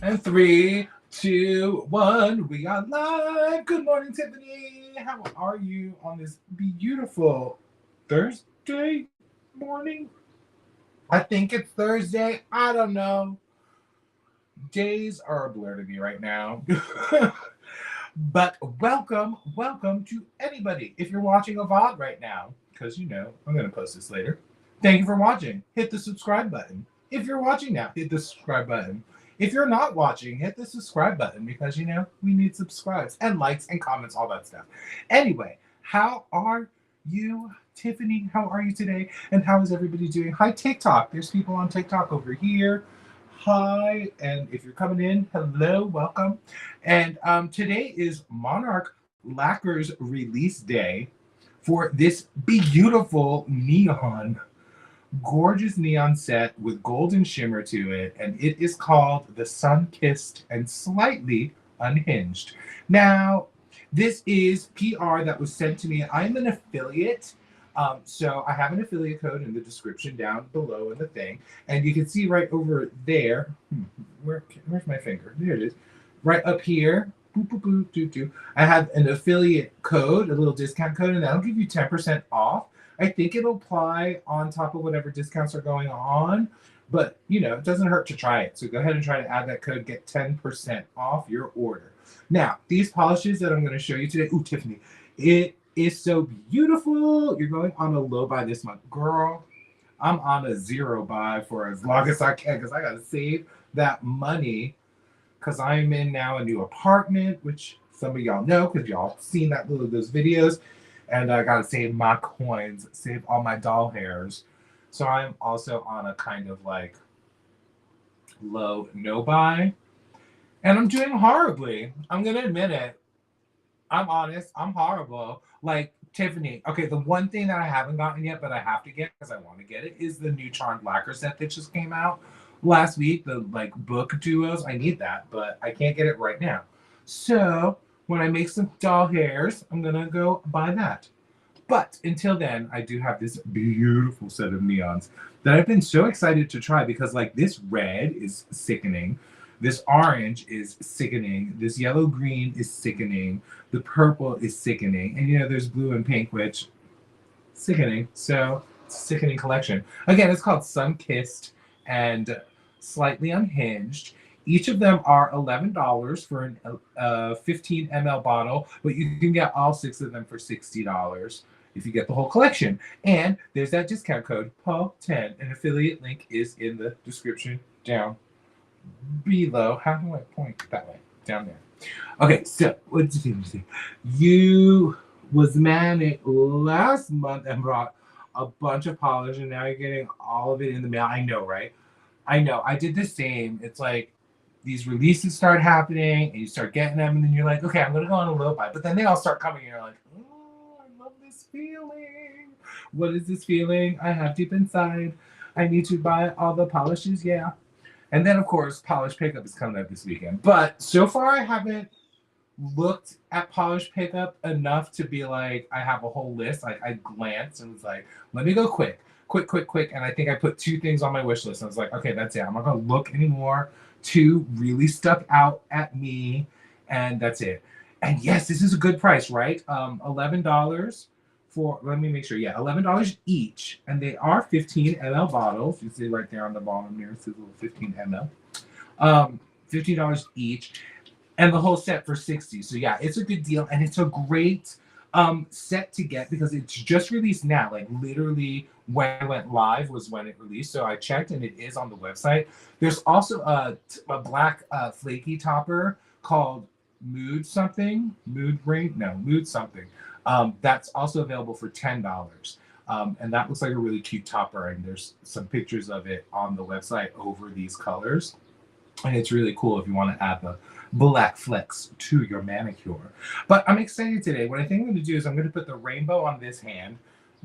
And three, two, one, we are live. Good morning, Tiffany. How are you on this beautiful Thursday morning? I think it's Thursday. I don't know. Days are a blur to me right now. But welcome to anybody. If you're watching a VOD right now, because I'm going to post this later. Thank you for watching. Hit the subscribe button. If you're watching now, hit the subscribe button. If you're not watching, hit the subscribe button because we need subscribes and likes and comments, all that stuff. Anyway, how are you, Tiffany? How are you today? And how is everybody doing? Hi, TikTok. There's people on TikTok over here. Hi, and if you're coming in, hello, welcome. And today is Monarch LACQUER's release day for this beautiful neon, gorgeous neon set with golden shimmer to it, and it is called the Sun-Kissed and Slightly Unhinged. Now, this is PR that was sent to me. I'm an affiliate. So I have an affiliate code in the description down below in the thing. And you can see right over there. Where's my finger? There it is. Right up here. Boop, boop, boop, doo, doo. I have an affiliate code, a little discount code, and that'll give you 10% off. I think it'll apply on top of whatever discounts are going on. But, it doesn't hurt to try it. So go ahead and try to add that code. Get 10% off your order. Now, these polishes that I'm going to show you today. Ooh, Tiffany. It is so beautiful. You're going on a low buy this month. Girl, I'm on a zero buy for as long as I can because I got to save that money because I'm in now a new apartment, which some of y'all know because y'all seen those videos. And I got to save my coins, save all my doll hairs. So I'm also on a kind of like low no buy. And I'm doing horribly. I'm going to admit it. I'm honest. I'm horrible. Like, Tiffany. Okay, the one thing that I haven't gotten yet, but I have to get because I want to get it, is the new Charmed Lacquer set that just came out last week. The, book duos. I need that, but I can't get it right now. So, when I make some doll hairs, I'm going to go buy that. But until then, I do have this beautiful set of neons that I've been so excited to try because, this red is sickening. This orange is sickening. This yellow green is sickening. The purple is sickening. And there's blue and pink, which sickening. So it's a sickening collection. Again, it's called Sun-Kissed and Slightly Unhinged. Each of them are $11 for a 15 ml bottle, but you can get all 6 of them for $60 if you get the whole collection. And there's that discount code, PAUL10. An affiliate link is in the description down below. How do I point that way? Down there. Okay, so what did you say? You was manic last month and brought a bunch of polish, and now you're getting all of it in the mail. I know, right? I know. I did the same. It's like these releases start happening, and you start getting them, and then you're like, okay, I'm gonna go on a low buy. But then they all start coming, and you're like, oh, I love this feeling. What is this feeling I have deep inside? I need to buy all the polishes, yeah. And then, of course, Polish Pickup is coming up this weekend. But so far, I haven't looked at Polish Pickup enough to be like, I have a whole list. I glanced and was like, let me go quick. And I think I put 2 things on my wish list. I was like, okay, that's it. I'm not going to look anymore. 2 really stuck out at me, and that's it. And yes, this is a good price, right? $11 for, let me make sure, yeah, $11 each, and they are 15 ml bottles. You see right there on the bottom here, it says little 15 ml. $15 each, and the whole set for $60. So yeah, it's a good deal, and it's a great set to get because it's just released now. Like literally when it went live was when it released. So I checked, and it is on the website. There's also a black flaky topper called Mood something. That's also available for $10. And that looks like a really cute topper, and there's some pictures of it on the website over these colors. And it's really cool if you want to add the black flecks to your manicure. But I'm excited today. What I think I'm going to do is I'm going to put the rainbow on this hand,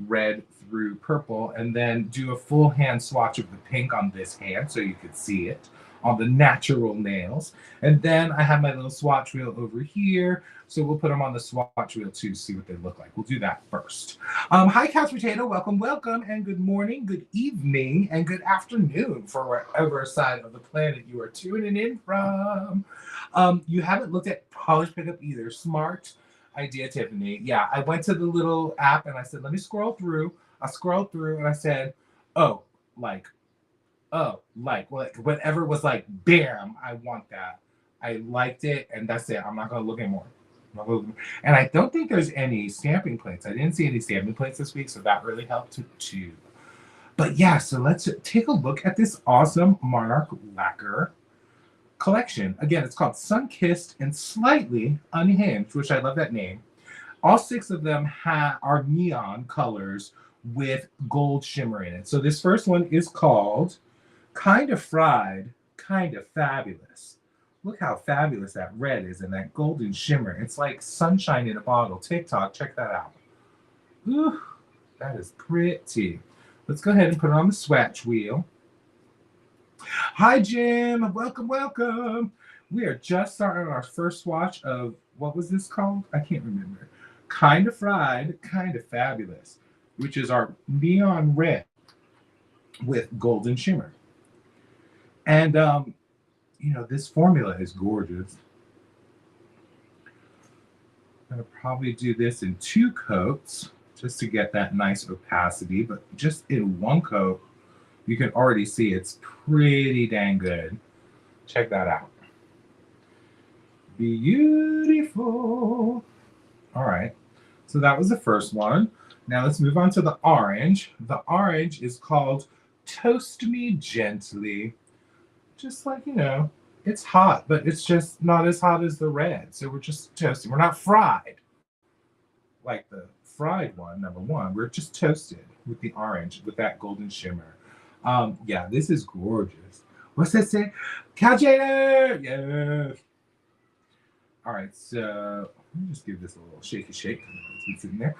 red through purple, and then do a full hand swatch of the pink on this hand so you could see it on the natural nails. And then I have my little swatch wheel over here. So we'll put them on the swatch wheel too, see what they look like. We'll do that first. Hi, Couch Potato. Welcome, welcome, and good morning, good evening, and good afternoon for wherever side of the planet you are tuning in from. You haven't looked at polish pickup either. Smart idea, Tiffany. Yeah, I went to the little app and I said, let me scroll through. I scrolled through and I said, oh, like, whatever was like, bam, I want that. I liked it, and that's it. I'm not gonna look anymore. And I don't think there's any stamping plates. I didn't see any stamping plates this week, so that really helped too. But yeah, so let's take a look at this awesome Monarch lacquer collection. Again, it's called Sun-Kissed and Slightly Unhinged, which I love that name. All 6 of them are neon colors with gold shimmer in it. So this first one is called Kind of Fried, Kind of Fabulous. Look how fabulous that red is and that golden shimmer. It's like sunshine in a bottle. TikTok, check that out. Ooh, that is pretty. Let's go ahead and put it on the swatch wheel. Hi, Jim. Welcome, welcome. We are just starting our first swatch of, what was this called? I can't remember. Kind of Fried, Kind of Fabulous, which is our neon red with golden shimmer. And, you know, this formula is gorgeous. I'm going to probably do this in 2 coats just to get that nice opacity, but just in 1 coat, you can already see it's pretty dang good. Check that out. Beautiful. All right, so that was the first one. Now let's move on to the orange. The orange is called Toast Me Gently. Just like, you know, it's hot, but it's just not as hot as the red. So we're just toasting. We're not fried like the fried one, number one. We're just toasted with the orange, with that golden shimmer. Yeah, this is gorgeous. What's that say? Calculator! Yeah. All right, so let me just give this a little shaky shake. It's been sitting there.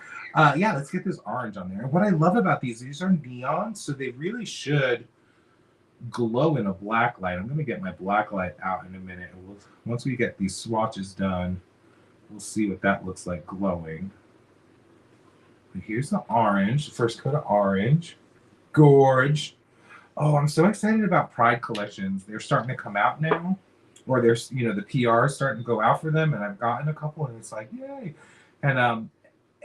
Yeah, let's get this orange on there. What I love about these are neon, so they really should glow in a black light. I'm going to get my black light out in a minute. Once we get these swatches done, we'll see what that looks like glowing. But here's the orange, the first coat of orange. Gorge. Oh, I'm so excited about Pride collections. They're starting to come out now, or there's, you know, the PR is starting to go out for them, and I've gotten a couple, and it's like, yay. And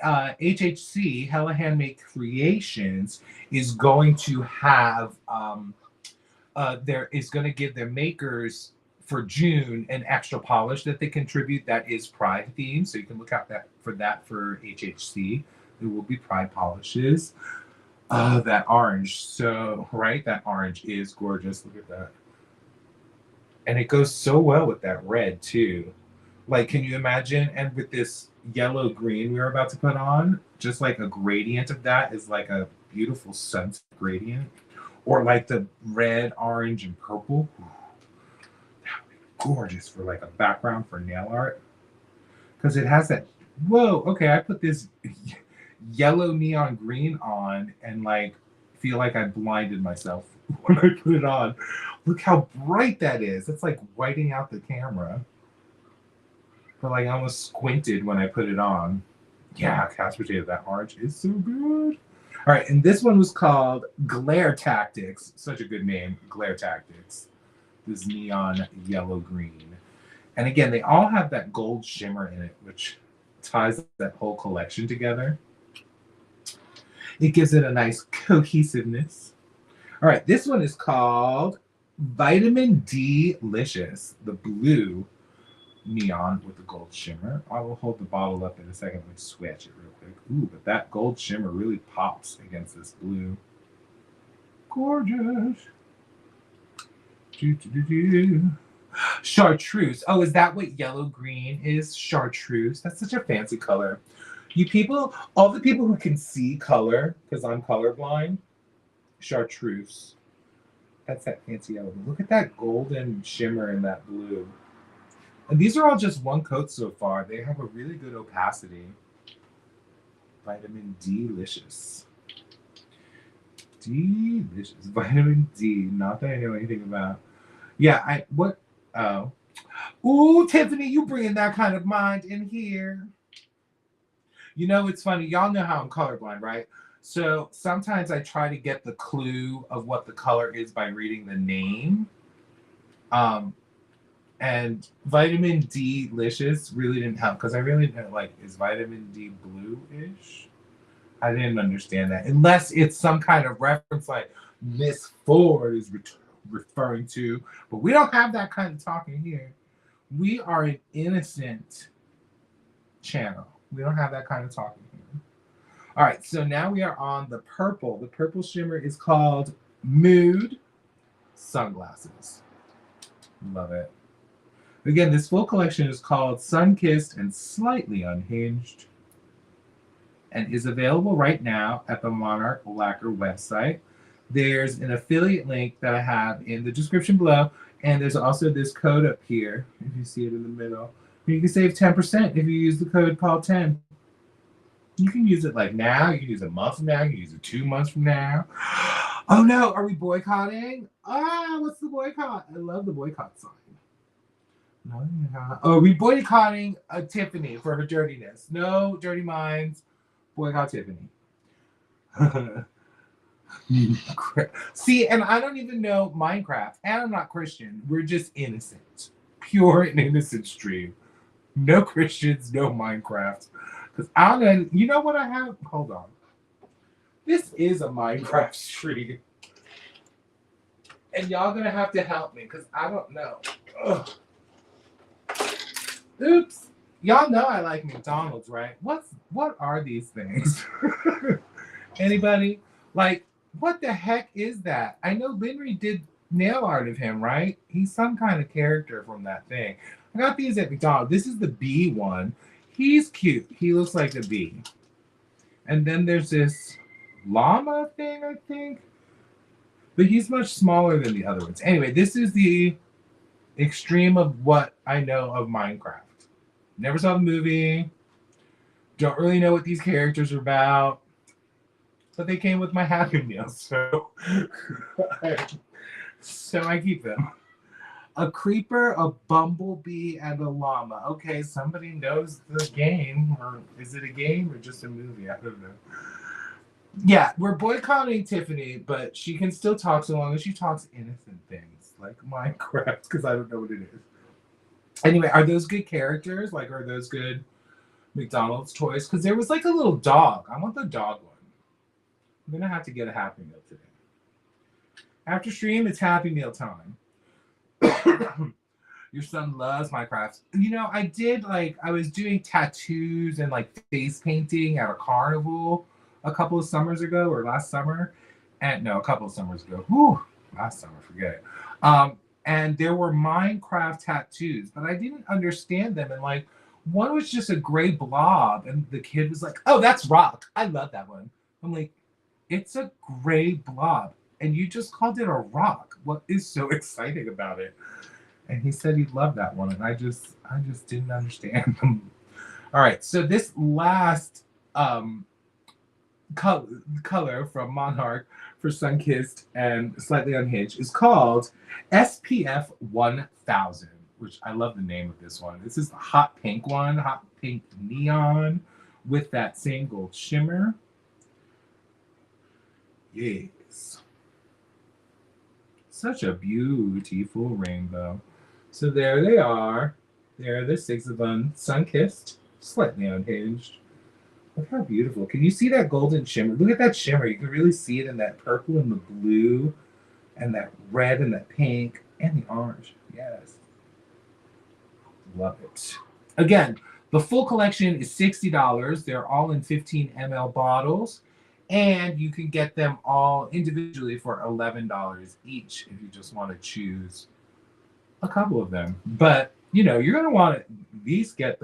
HHC, Hella Handmade Creations, is going to have there is going to give their makers for June an extra polish that they contribute that is Pride themed. So you can look out for HHC. There will be Pride polishes. That orange. So, right, that orange is gorgeous. Look at that. And it goes so well with that red too. Like, can you imagine? And with this yellow green we are about to put on, just like a gradient of that is like a beautiful sunset gradient. Or like the red, orange, and purple. That would be gorgeous for like a background for nail art. Because it has that, whoa, okay, I put this yellow neon green on and like feel like I blinded myself when I put it on. Look how bright that is. It's like whiting out the camera. But like I almost squinted when I put it on. Yeah, Couch Potato, that orange is so good. All right, and this one was called Glare Tactics. Such a good name, Glare Tactics. This neon yellow green. And again, they all have that gold shimmer in it, which ties that whole collection together. It gives it a nice cohesiveness. All right, this one is called Vitamin D-licious, the blue neon with the gold shimmer. I will hold the bottle up in a second. Let me switch it real quick. Ooh, but that gold shimmer really pops against this blue. Gorgeous. Chartreuse. Oh, is that what yellow green is? Chartreuse. That's such a fancy color. You people, all the people who can see color, because I'm colorblind, chartreuse. That's that fancy yellow. Look at that golden shimmer in that blue. And these are all just 1 coat so far. They have a really good opacity. Vitamin D-licious. D-licious. Vitamin D. Not that I know anything about. What? Oh. Ooh, Tiffany, you bringing that kind of mind in here. You know, it's funny. Y'all know how I'm colorblind, right? So sometimes I try to get the clue of what the color is by reading the name. Um, and vitamin D licious really didn't help because I really didn't like, is vitamin D blue-ish? I didn't understand that. Unless it's some kind of reference like Miss Ford is referring to. But we don't have that kind of talking here. We are an innocent channel. We don't have that kind of talking here. All right, so now we are on the purple. The purple shimmer is called Mood Sunglasses. Love it. Again, this full collection is called Sun-Kissed and Slightly Unhinged and is available right now at the Monarch LACQUER website. There's an affiliate link that I have in the description below, and there's also this code up here, if you see it in the middle. You can save 10% if you use the code Paul10. You can use it like now, you can use it a month from now, you can use it 2 months from now. Oh no, are we boycotting? What's the boycott? I love the boycott sign. No, are we boycotting Tiffany for her dirtiness? No dirty minds. Boycott Tiffany. See, and I don't even know Minecraft, and I'm not Christian. We're just innocent. Pure and innocent stream. No Christians, no Minecraft. Because I don't know, you know what I have? Hold on. This is a Minecraft stream. And y'all gonna have to help me, because I don't know. Ugh. Oops. Y'all know I like McDonald's, right? What are these things? Anybody? Like, what the heck is that? I know Linry did nail art of him, right? He's some kind of character from that thing. I got these at McDonald's. This is the bee one. He's cute. He looks like a bee. And then there's this llama thing, I think. But he's much smaller than the other ones. Anyway, this is the extreme of what I know of Minecraft. Never saw the movie. Don't really know what these characters are about. But they came with my Happy Meal, so I keep them. A creeper, a bumblebee, and a llama. Okay, somebody knows the game. Or is it a game or just a movie? I don't know. Yeah, we're boycotting Tiffany, but she can still talk so long as she talks innocent things like Minecraft, because I don't know what it is. Anyway, are those good characters? Like, are those good McDonald's toys? Because there was like a little dog. I want the dog one. I'm going to have to get a Happy Meal today. After stream, it's Happy Meal time. Your son loves Minecraft. You know, I was doing tattoos and like face painting at a carnival a couple of summers ago, or last summer. And no, a couple of summers ago. Whew, last summer, forget it. And there were Minecraft tattoos, but I didn't understand them. And like, one was just a gray blob, and the kid was like, "Oh, that's rock. I love that one." I'm like, it's a gray blob, and you just called it a rock. What is so exciting about it? And he said he loved that one, and I just didn't understand them. All right, so this last color from Monarch for Sun-Kissed and Slightly Unhinged is called SPF 1000, which I love the name of this one. This is the hot pink one, hot pink neon with that same gold shimmer. Yes. Such a beautiful rainbow. So there they are. There are the 6 of them, Sun-Kissed, Slightly Unhinged. Look how beautiful. Can you see that golden shimmer? Look at that shimmer. You can really see it in that purple and the blue and that red and that pink and the orange. Yes. Love it. Again, the full collection is $60. They're all in 15 ml bottles. And you can get them all individually for $11 each if you just want to choose a couple of them. But, you know, you're going to want to at least get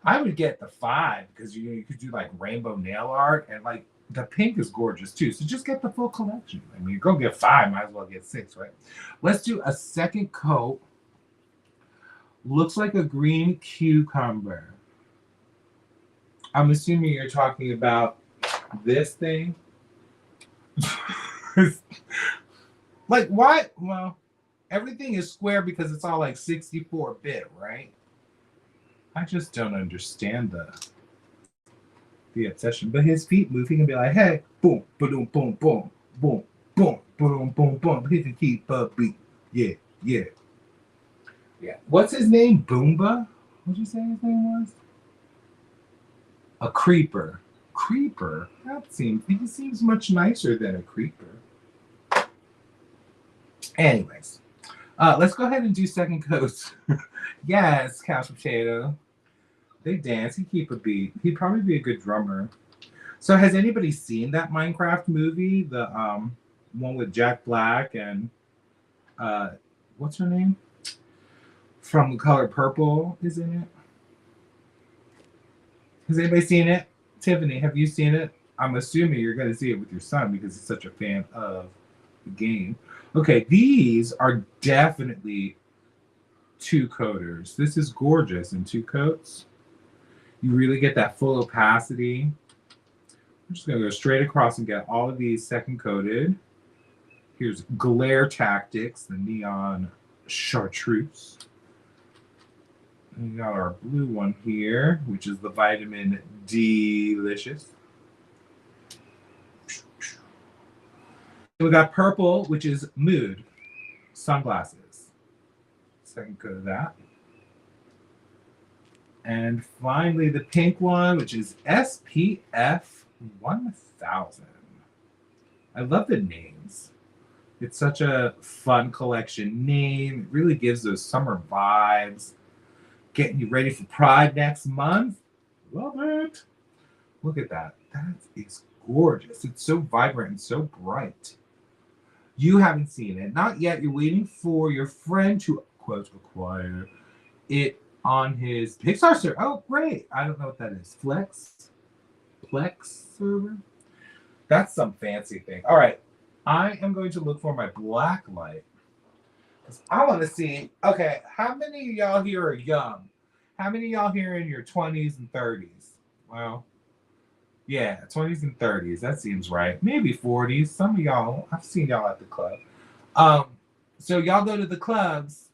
I would get the 5 because you could do like rainbow nail art, and like the pink is gorgeous too. So just get the full collection. I mean, you're going to get 5, might as well get 6, right? Let's do a second coat. Looks like a green cucumber. I'm assuming you're talking about this thing. Like, why? Well, everything is square because it's all like 64-bit, right? I just don't understand the obsession. But his feet move. He can be like, hey, boom, boom, boom, boom, boom, boom, boom, boom, boom. He can keep up beat. Yeah, yeah. Yeah. What's his name? Boomba? What'd you say his name was? A creeper. Creeper? He seems much nicer than a creeper. Anyways, let's go ahead and do second coats. Yes, Couch Potato. They dance. He keep a beat. He'd probably be a good drummer. So has anybody seen that Minecraft movie? The one with Jack Black and what's her name? From The Color Purple is in it. Has anybody seen it? Tiffany, have you seen it? I'm assuming you're going to see it with your son because he's such a fan of the game. Okay, these are definitely two coaters. This is gorgeous in two coats. You really get that full opacity. I'm just going to go straight across and get all of these second coated. Here's Glare Tactics, the neon chartreuse. And we got our blue one here, which is the Vitamin Delicious. We got purple, which is Mood sunglasses. Second coat of that. And finally, the pink one, which is SPF 1000. I love the names. It's such a fun collection name. It really gives those summer vibes. Getting you ready for Pride next month. Love it. Look at that. That is gorgeous. It's so vibrant and so bright. You haven't seen it. Not yet. You're waiting for your friend to, quote, acquire it on his Pixar server. Oh, great. I don't know what that is. Plex server? That's some fancy thing. All right. I am going to look for my black light. Because I want to see, okay, how many of y'all here are young? How many of y'all here in your 20s and 30s? Well, yeah, 20s and 30s. That seems right. Maybe 40s. Some of y'all, I've seen y'all at the club. So y'all go to the clubs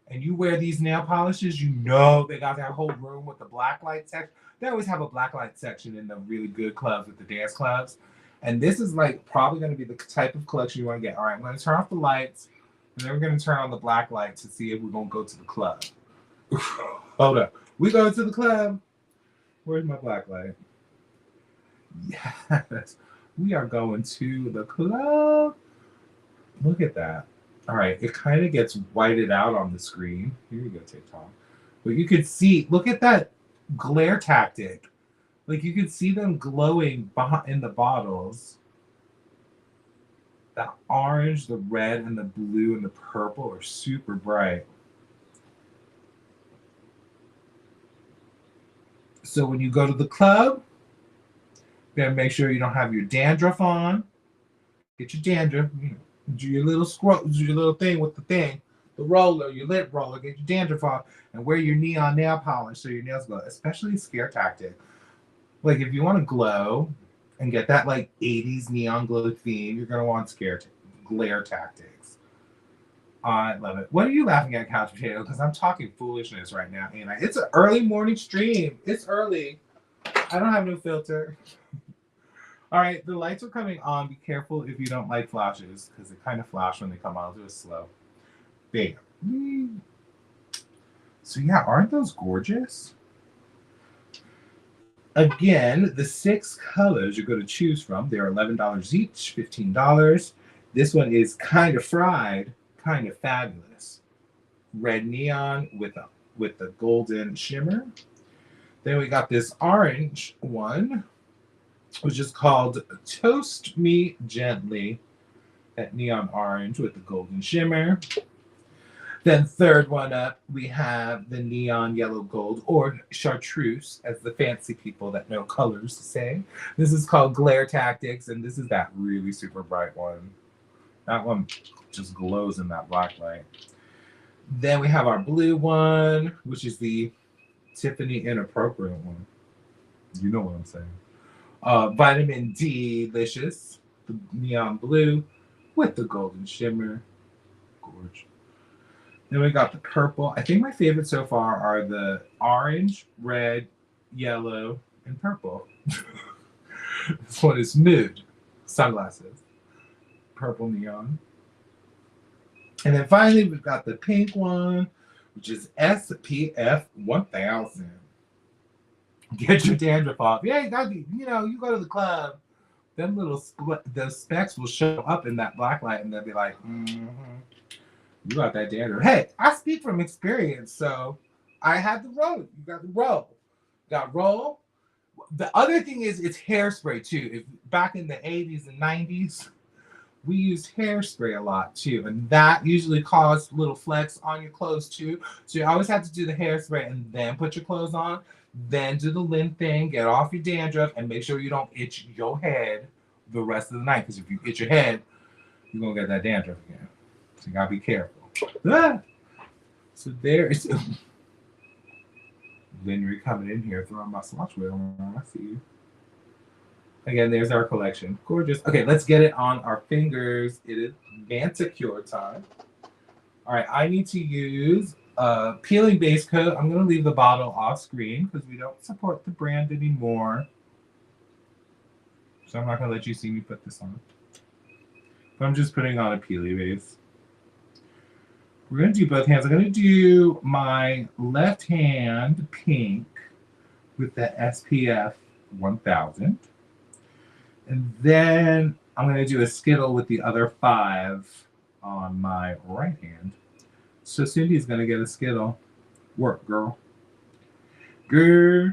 and you wear these nail polishes, you know they got that whole room with the black light section. They always have a black light section in the really good clubs with the dance clubs. And this is like probably going to be the type of collection you want to get. All right, I'm going to turn off the lights and then we're going to turn on the black light to see if we're going to go to the club. Hold up. We go to the club. Where's my black light? Yes, we are going to the club. Look at that. All right, it kind of gets whited out on the screen. Here you go, TikTok. But you could see, look at that glare tactic. Like you could see them glowing in the bottles. The orange, the red, and the blue, and the purple are super bright. So when you go to the club, then make sure you don't have your dandruff on. Get your dandruff. Do your little do your little thing with the roller, your lip roller. Get your dandruff off and wear your neon nail polish so your nails glow. Especially scare tactic. Like if you want to glow and get that like 80s neon glow theme, you're gonna want glare tactics. I love it. What are you laughing at, Couch Potato? Because I'm talking foolishness right now, and it's an early morning stream. It's early. I don't have no filter. All right, the lights are coming on. Be careful if you don't like flashes, because they kind of flash when they come on. I'll do it slow. Bam. So yeah, aren't those gorgeous? Again, the 6 colors you're going to choose from, they're $11 each, $15. This one is kind of fried, kind of fabulous. Red neon with the golden shimmer. Then we got this orange one, which is called Toast Me Gently. That neon orange with the golden shimmer. Then third one up, we have the neon yellow gold, or chartreuse, as the fancy people that know colors say. This is called Glare Tactics, and this is that really super bright one. That one just glows in that black light. Then we have our blue one, which is the Tiffany Inappropriate one. You know what I'm saying. Vitamin Delicious, the neon blue with the golden shimmer. gorge. Then we got the purple. I think my favorites so far are the orange, red, yellow, and purple. This one is Mood. Sunglasses. Purple neon. And then finally, we've got the pink one, which is SPF 1000. Get your dandruff off. Yeah, you got you go to the club, them little the specks will show up in that black light, and they'll be like, you got that dandruff. Hey, I speak from experience, so I had the roll. You got the roll. Got roll. The other thing is it's hairspray too. If back in the 80s and 90s, we used hairspray a lot too, and that usually caused little flecks on your clothes too. So you always have to do the hairspray and then put your clothes on, then do the lint thing, get off your dandruff, and make sure you don't itch your head the rest of the night. Because if you itch your head, you're gonna get that dandruff again. So you gotta be careful. Ah! So there is Linry coming in here throwing my swatch wheel on. I see you. Again, there's our collection. Gorgeous. Okay, let's get it on our fingers. It is manicure time. All right, I need to use a peeling base coat. I'm going to leave the bottle off screen because we don't support the brand anymore. So I'm not going to let you see me put this on. But I'm just putting on a peely base. We're going to do both hands. I'm going to do my left hand pink with the SPF 1000. And then I'm going to do a Skittle with the other 5 on my right hand. So Cindy's going to get a Skittle. Work, girl. Girl.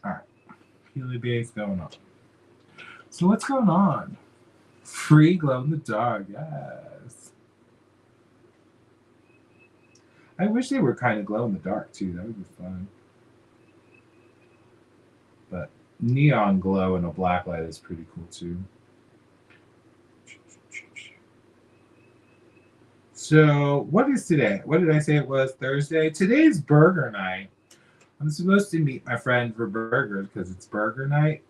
All right. Peely base going on. So what's going on? Free glow in the dark. Yes. I wish they were kind of glow in the dark too. That would be fun. But neon glow in a black light is pretty cool too. So what is today? What did I say it was? Thursday? Today's burger night. I'm supposed to meet my friend for burgers because it's burger night.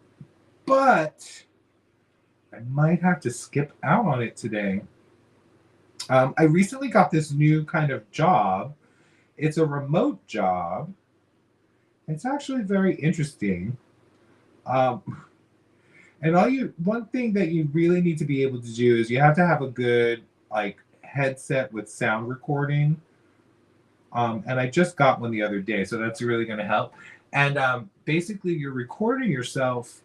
But I might have to skip out on it today. I recently got this new kind of job. It's a remote job. It's actually very interesting. And one thing that you really need to be able to do is you have to have a good headset with sound recording. And I just got one the other day, so that's really going to help. And basically, you're recording yourself,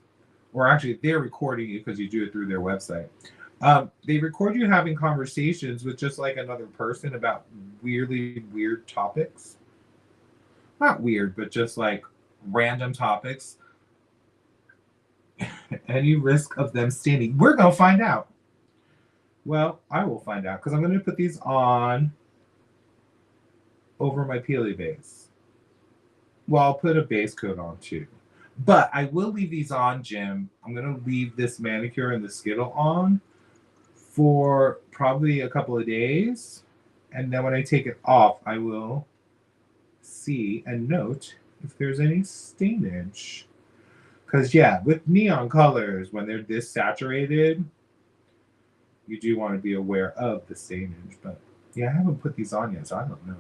or actually, they're recording you because you do it through their website. They record you having conversations with just another person about weird topics. Not weird, but just random topics. Any risk of them standing? We're going to find out. Well, I will find out because I'm going to put these on over my peely base. Well, I'll put a base coat on too. But I will leave these on, Jim. I'm going to leave this manicure and the Skittle on for probably a couple of days. And then when I take it off, I will see and note if there's any stainage. Because, yeah, with neon colors, when they're this saturated, you do want to be aware of the stainage. But, yeah, I haven't put these on yet, so I don't know.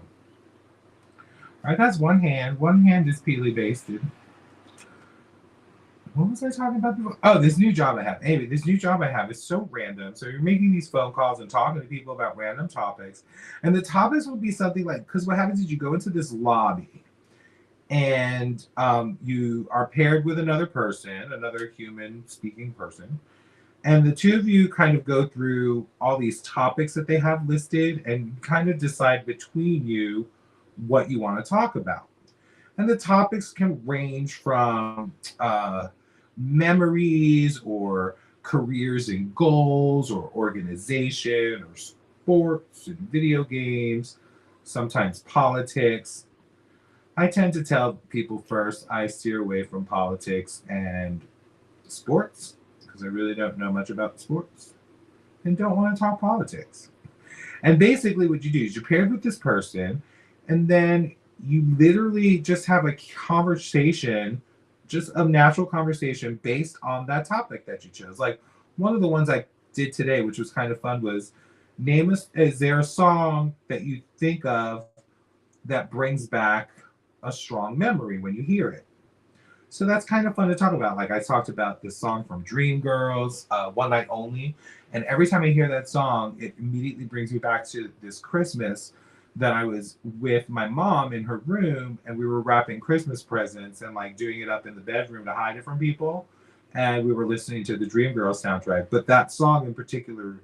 All right, that's one hand. One hand is peely basted. What was I talking about before? Oh, this new job I have. Anyway, this new job I have is so random. So you're making these phone calls and talking to people about random topics. And the topics will be something because what happens is you go into this lobby and you are paired with another person, another human speaking person. And the two of you kind of go through all these topics that they have listed and kind of decide between you what you want to talk about. And the topics can range from memories or careers and goals or organization or sports and video games, sometimes politics. I tend to tell people first I steer away from politics and sports because I really don't know much about sports and don't want to talk politics. And basically what you do is you're paired with this person and then you literally just have a conversation just a natural conversation based on that topic that you chose. Like one of the ones I did today, which was kind of fun, was name us. Is there a song that you think of that brings back a strong memory when you hear it? So that's kind of fun to talk about. Like I talked about this song from Dreamgirls, One Night Only. And every time I hear that song, it immediately brings me back to this Christmas that I was with my mom in her room and we were wrapping Christmas presents and like doing it up in the bedroom to hide it from people. And we were listening to the Dreamgirls soundtrack. But that song in particular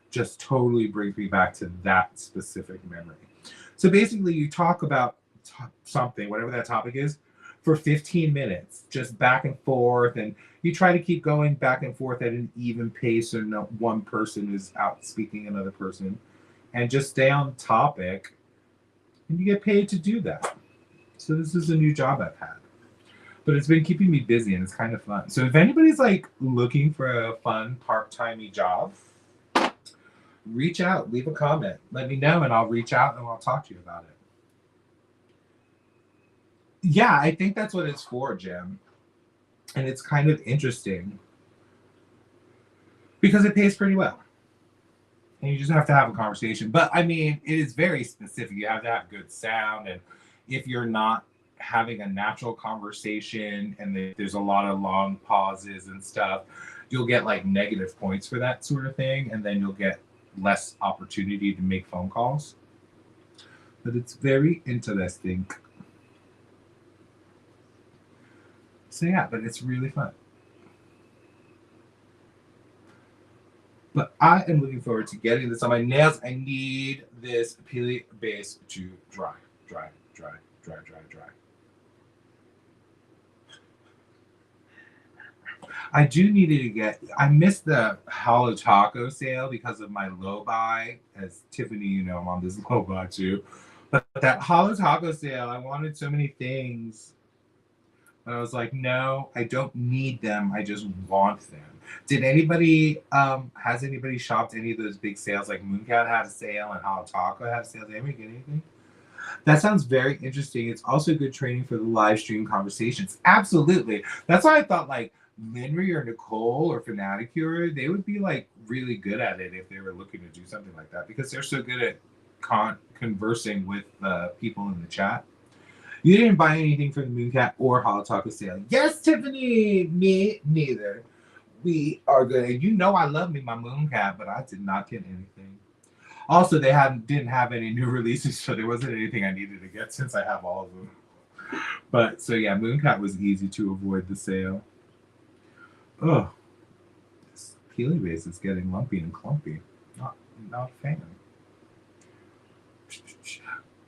just totally brings me back to that specific memory. So basically, you talk about something, whatever that topic is, for 15 minutes, just back and forth. And you try to keep going back and forth at an even pace so no one person is out speaking another person. And just stay on topic. And you get paid to do that. So this is a new job I've had. But it's been keeping me busy and it's kind of fun. So if anybody's like looking for a fun part-timey job, reach out, leave a comment, let me know, and I'll reach out and I'll talk to you about it. Yeah, I think that's what it's for, Jim. And it's kind of interesting because it pays pretty well. And you just have to have a conversation. But I mean, it is very specific. You have to have good sound. And if you're not having a natural conversation and there's a lot of long pauses and stuff, you'll get like negative points for that sort of thing. And then you'll get less opportunity to make phone calls. But it's very interesting. So yeah, but it's really fun. But I am looking forward to getting this on my nails. I need this peely base to dry. I do need to get, I missed the Holo Taco sale because of my low buy. As Tiffany, you know, I'm on this low buy too. But that Holo Taco sale, I wanted so many things. But I was like, no, I don't need them. I just want them. Did anybody, has anybody shopped any of those big sales? Like Mooncat had a sale and Holo Taco had a sale. Did anybody get anything? That sounds very interesting. It's also good training for the live stream conversations. Absolutely. That's why I thought like Linry or Nicole or Fanaticure, they would be like really good at it if they were looking to do something like that because they're so good at conversing with people in the chat. You didn't buy anything for the Mooncat or Holo Taco sale. Yes, Tiffany. Me neither. We are good. And you know I love me my Mooncat, but I did not get anything. Also, they didn't have any new releases, so there wasn't anything I needed to get since I have all of them. But so yeah, Mooncat was easy to avoid the sale. Oh, this peely base is getting lumpy and clumpy. Not a fan.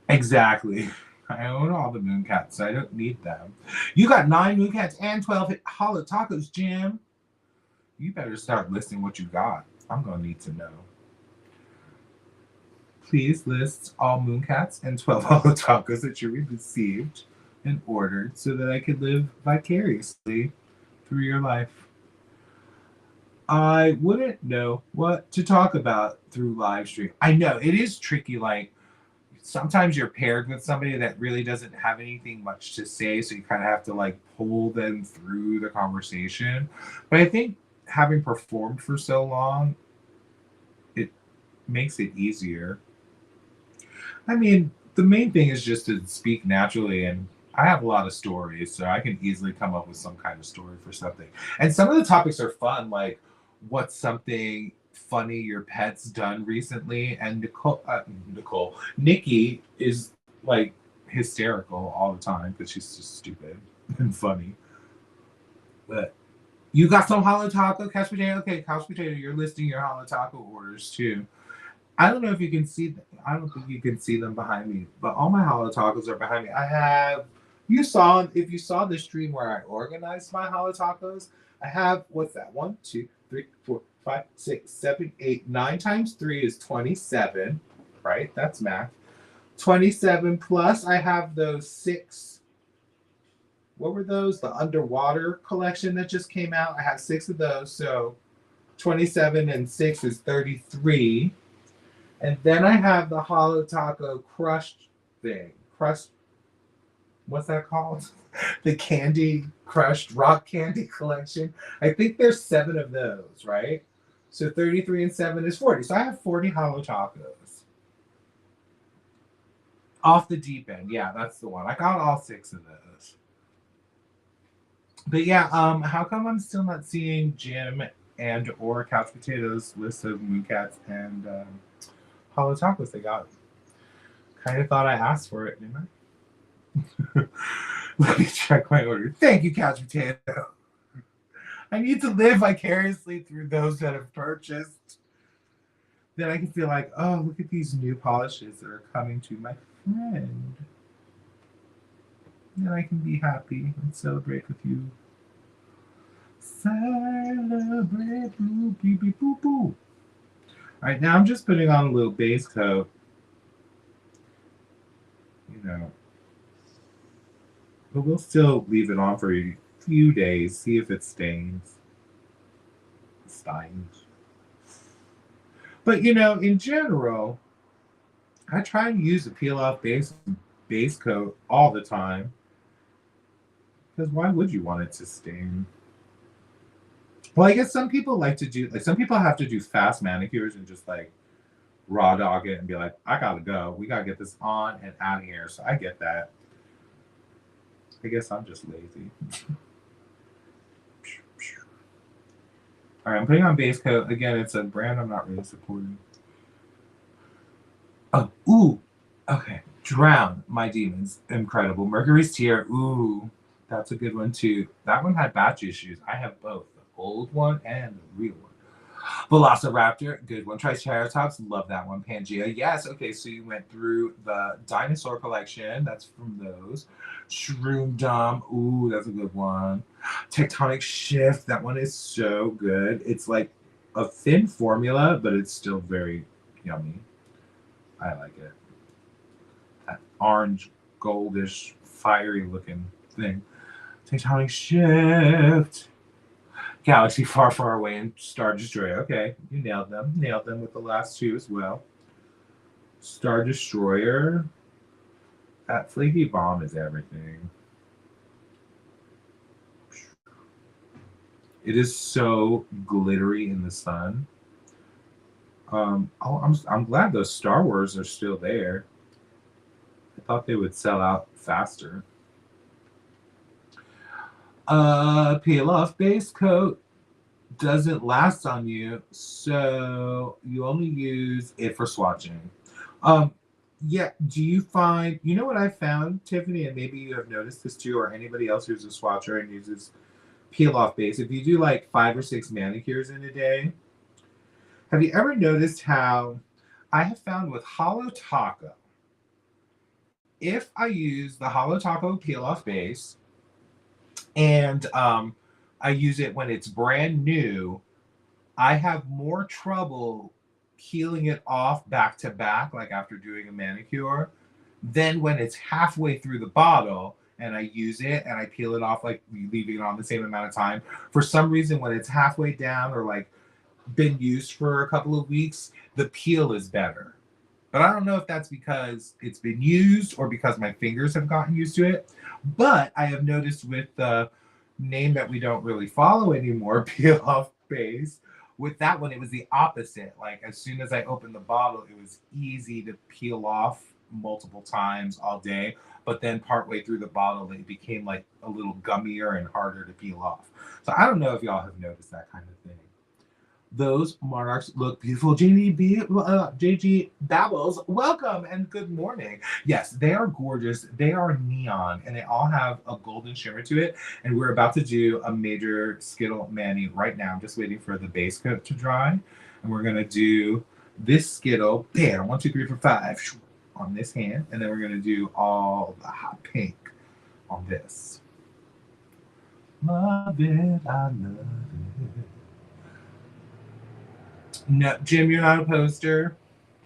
Exactly. I own all the Mooncats, so I don't need them. You got 9 Mooncats and 12 Holo Tacos, Jim. You better start listing what you got. I'm going to need to know. Please list all Mooncats and 12 Holo Tacos that you received and ordered so that I could live vicariously through your life. I wouldn't know what to talk about through live stream. I know, it is tricky. Like, sometimes you're paired with somebody that really doesn't have anything much to say, so you kind of have to like pull them through the conversation. But I think having performed for so long, it makes it easier. I mean, the main thing is just to speak naturally, and I have a lot of stories, so I can easily come up with some kind of story for something. And some of the topics are fun, like what's something funny your pet's done recently, and Nikki is like hysterical all the time because she's just stupid and funny. But you got some Holo Taco, couch potato. Okay, couch potato, you're listing your Holo Taco orders too. I don't know if you can see them. I don't think you can see them behind me, but all my Holo Tacos are behind me. I have, if you saw the stream where I organized my Holo Tacos, I have, what's that? 1, 2, 3, 4, 5, 6, 7, 8, 9 times 3 is 27, right? That's math. 27 plus I have those 6. What were those? The underwater collection that just came out. I have 6 of those. So 27 and 6 is 33. And then I have the Holo Taco crushed thing. Crust. what's that called? The Candy Crushed Rock Candy Collection. I think there's 7 of those, right? So 33 and 7 is 40. So I have 40 hollow tacos. Off the deep end. Yeah, that's the one. I got all 6 of those. But yeah, how come I'm still not seeing Jim and or Couch Potatoes list of moocats and hollow tacos they got? Kind of thought I asked for it, didn't I? Let me check my order. Thank you, Couch Potato. I need to live vicariously through those that have purchased. Then I can feel like, oh, look at these new polishes that are coming to my friend. Then I can be happy and celebrate with you. Celebrate, boo, bee, bee, boo, boo. All right, now I'm just putting on a little base coat. You know, but we'll still leave it on for a few days, see if it stains. But you know, in general, I try to use a peel-off base coat all the time. Because why would you want it to stain? Well, I guess some people like to do, like, some people have to do fast manicures and just like raw dog it and be like, I gotta go. We gotta get this on and out of here. So I get that. I guess I'm just lazy. All right, I'm putting on base coat. Again, it's a brand I'm not really supporting. Oh, ooh. Okay. Drown My Demons. Incredible. Mercury's Tear. Ooh. That's a good one too. That one had batch issues. I have both. The old one and the real one. Velociraptor, good one. Triceratops, love that one. Pangea, yes. Okay, so you went through the dinosaur collection. That's from those. Shroom Dumb, ooh, that's a good one. Tectonic Shift, that one is so good. It's like a thin formula, but it's still very yummy. I like it. That orange, goldish, fiery looking thing. Tectonic Shift. Galaxy Far, Far Away and Star Destroyer. Okay, you nailed them. Nailed them with the last 2 as well. Star Destroyer. That flaky bomb is everything. It is so glittery in the sun. I'm glad those Star Wars are still there. I thought they would sell out faster. Peel off base coat doesn't last on you, so you only use it for swatching. Yeah, do you find, you know what I found, Tiffany, and maybe you have noticed this too, or anybody else who's a swatcher and uses peel off base, if you do like 5 or 6 manicures in a day, have you ever noticed how I have found with Hollow Taco, if I use the Hollow Taco peel off base and I use it when it's brand new, I have more trouble peeling it off back to back, like after doing a manicure, than when it's halfway through the bottle and I use it and I peel it off, like leaving it on the same amount of time. For some reason, when it's halfway down or like been used for a couple of weeks, the peel is better. But I don't know if that's because it's been used or because my fingers have gotten used to it. But I have noticed with the name that we don't really follow anymore, peel off base, with that one, it was the opposite. Like as soon as I opened the bottle, it was easy to peel off multiple times all day. But then partway through the bottle, it became like a little gummier and harder to peel off. So I don't know if y'all have noticed that kind of thing. Those monarchs look beautiful. JG Babbles, welcome and good morning. Yes, they are gorgeous. They are neon and they all have a golden shimmer to it. And we're about to do a major Skittle Mani right now. I'm just waiting for the base coat to dry. And we're going to do this Skittle, bam, 1, 2, 3, 4, 5 on this hand. And then we're going to do all the hot pink on this. Love it, I love it. No, Jim, you're not a poster.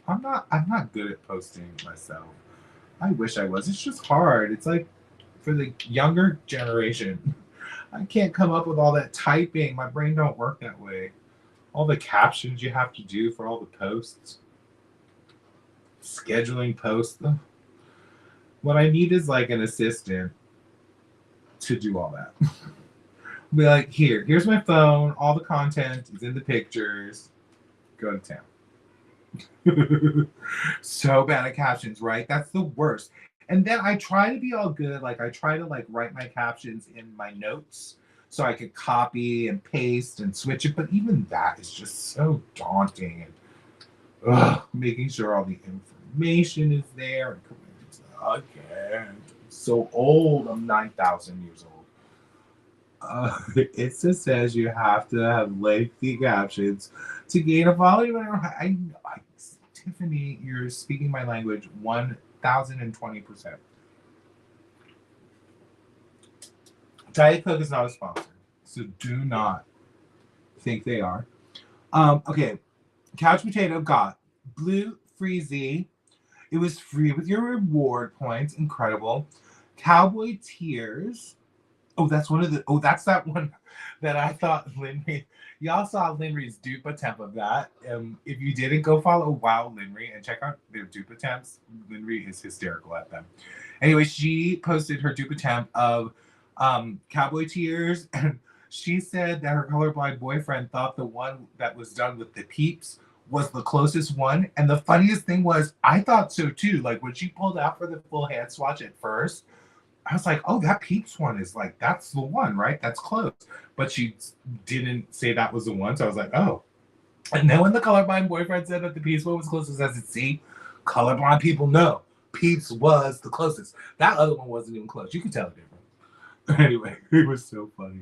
I'm not good at posting myself. I wish I was. It's just hard. It's like for the younger generation. I can't come up with all that typing. My brain don't work that way. All the captions you have to do for all the posts. Scheduling posts. What I need is like an assistant. to do all that. Be like, here's my phone. All the content is in the pictures. Go to town. So bad at captions, right? That's the worst. And then I try to be all good. Like I try to like write my captions in my notes so I could copy and paste and switch it. But even that is just so daunting. And making sure all the information is there. Again, I'm so old. I'm 9,000 years old. It just says you have to have lengthy captions to gain a following. Tiffany, you're speaking my language 1,020%. Diet Coke is not a sponsor, so do not think they are. Okay, Couch Potato got Blue Freezy. It was free with your reward points. Incredible. Cowboy Tears. That's that one that I thought Linry. Y'all saw Linry's dupe attempt of that. If you didn't, go follow Wow Linry and check out their dupe attempts. Linry is hysterical at them. Anyway, she posted her dupe attempt of Cowboy Tears, and she said that her colorblind boyfriend thought the one that was done with the peeps was the closest one. And the funniest thing was, I thought so too. Like when she pulled out for the full hand swatch at first, I was like, oh, that Peeps one is like, that's the one, right? That's close. But she didn't say that was the one. So I was like, oh. And then when the colorblind boyfriend said that the Peeps one was closest, I said, see, colorblind people know Peeps was the closest. That other one wasn't even close. You can tell the difference. Anyway, it was so funny.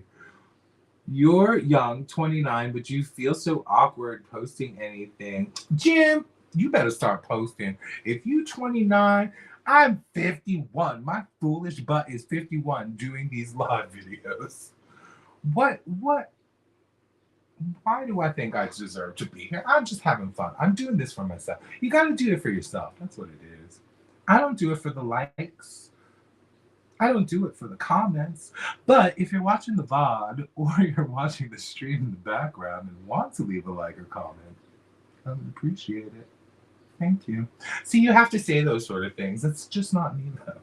You're young, 29, but you feel so awkward posting anything. Jim, you better start posting. If you 29, I'm 51. My foolish butt is 51 doing these live videos. What? Why do I think I deserve to be here? I'm just having fun. I'm doing this for myself. You got to do it for yourself. That's what it is. I don't do it for the likes. I don't do it for the comments. But if you're watching the VOD or you're watching the stream in the background and want to leave a like or comment, I would appreciate it. Thank you. See, you have to say those sort of things. It's just not me, though.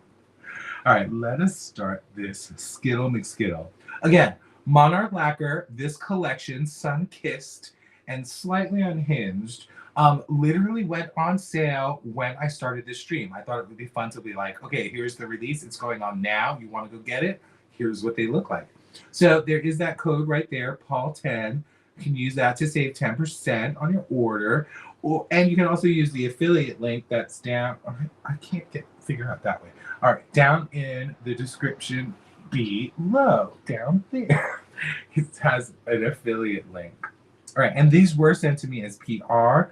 All right, let us start this Skittle McSkittle. Again, Monarch Lacquer, this collection, Sun-Kissed and Slightly Unhinged, literally went on sale when I started this stream. I thought it would be fun to be like, okay, here's the release. It's going on now. You want to go get it? Here's what they look like. So there is that code right there, Paul10. You can use that to save 10% on your order. And you can also use the affiliate link that's down. I can't figure out that way. All right, down in the description below, down there, it has an affiliate link. All right, and these were sent to me as PR,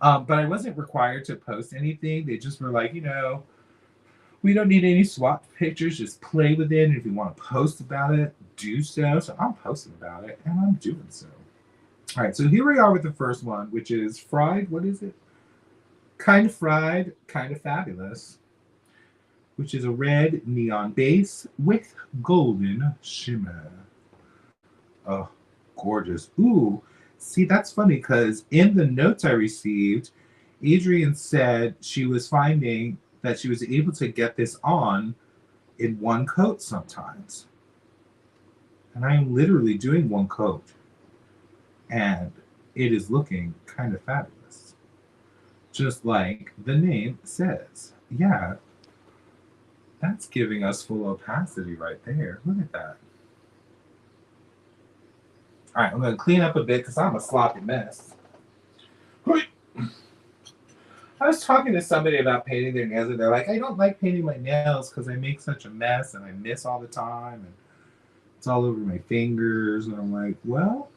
but I wasn't required to post anything. They just were like, we don't need any swap pictures. Just play with it. And if you want to post about it, do so. So I'm posting about it, and I'm doing so. All right, so here we are with the first one, which is Fried. What is it? Kind of Fried, Kind of Fabulous, which is a red neon base with golden shimmer. Oh, gorgeous. Ooh, see, that's funny because in the notes I received, Adrienne said she was finding that she was able to get this on in one coat sometimes. And I am literally doing one coat. And it is looking kind of fabulous. Just like the name says. Yeah, that's giving us full opacity right there. Look at that. All right, I'm going to clean up a bit because I'm a sloppy mess. I was talking to somebody about painting their nails, and they're like, I don't like painting my nails because I make such a mess and I miss all the time. And it's all over my fingers. And I'm like, well,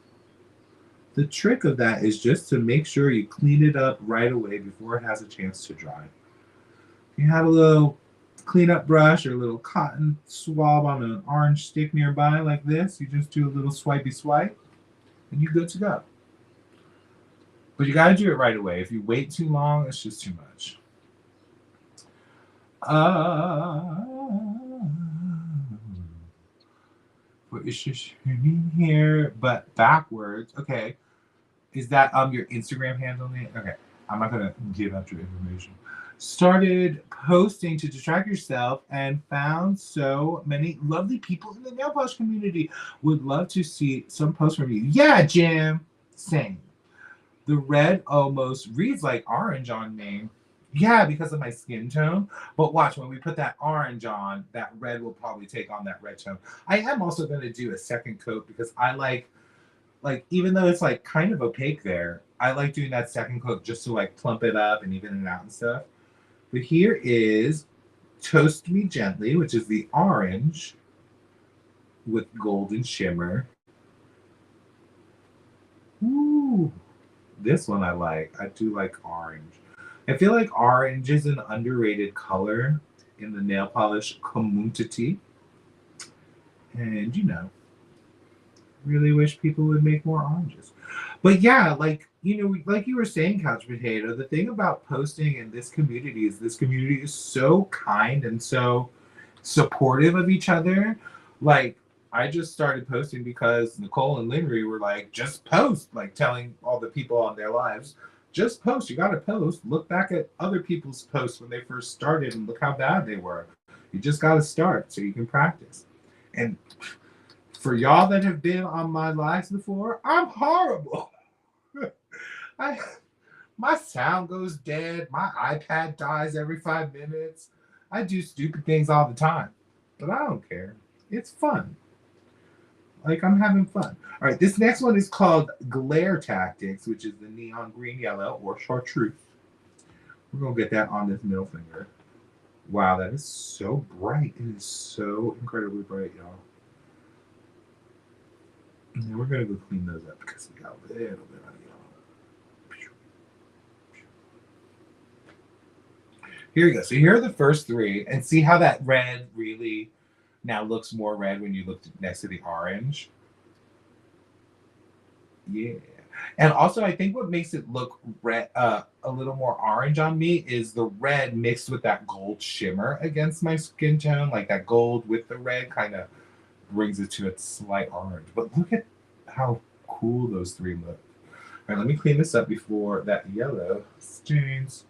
the trick of that is just to make sure you clean it up right away before it has a chance to dry. You have a little cleanup brush or a little cotton swab on an orange stick nearby like this. You just do a little swipey swipe and you're good to go. But you got to do it right away. If you wait too long, it's just too much. What is here? But backwards. Okay. Is that your Instagram handle name? Okay. I'm not going to give out your information. started posting to distract yourself and found so many lovely people in the nail polish community. Would love to see some posts from you. Yeah, Jim. Same. The red almost reads like orange on me. Yeah, because of my skin tone. But watch, when we put that orange on, that red will probably take on that red tone. I am also going to do a second coat because I like even though it's like kind of opaque there, I like doing that second coat just to like plump it up and even it out and stuff. But here is Toast Me Gently, which is the orange with golden shimmer. Ooh, this one I like. I do like orange. I feel like orange is an underrated color in the nail polish community. And really wish people would make more oranges. But yeah, like like you were saying, Couch Potato, the thing about posting in this community is so kind and so supportive of each other. Like I just started posting because Nicole and Linry were like, just post, like telling all the people on their lives, just post. You gotta post. Look back at other people's posts when they first started and look how bad they were. You just gotta start so you can practice. And for y'all that have been on my lives before, I'm horrible. I my sound goes dead. My iPad dies every 5 minutes. I do stupid things all the time, but I don't care. It's fun. Like I'm having fun. All right, this next one is called Glare Tactics, which is the neon green yellow or chartreuse. We're gonna get that on this middle finger. Wow, that is so bright. It is so incredibly bright, y'all. And we're gonna go clean those up because we got a little bit of yellow. Here we go. So here are the first three, and see how that red really now looks more red when you look next to the orange. Yeah. And also, I think what makes it look red, a little more orange on me is the red mixed with that gold shimmer against my skin tone. Like that gold with the red kind of brings it to its slight orange. But look at how cool those three look. All right, let me clean this up before that yellow stains.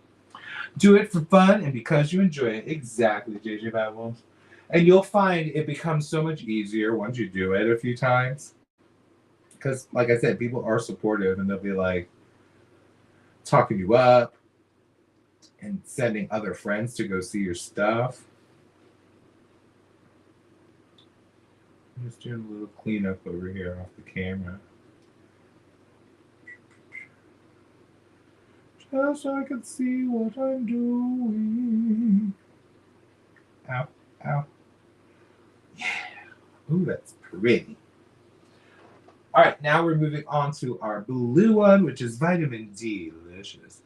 Do it for fun and because you enjoy it. Exactly, JJ Babbles. And you'll find it becomes so much easier once you do it a few times. Because, like I said, people are supportive and they'll be like talking you up and sending other friends to go see your stuff. I'm just doing a little cleanup over here off the camera. Just so I can see what I'm doing. Ow, ow. Yeah. Ooh, that's pretty. All right, now we're moving on to our blue one, which is vitamin D. Delicious.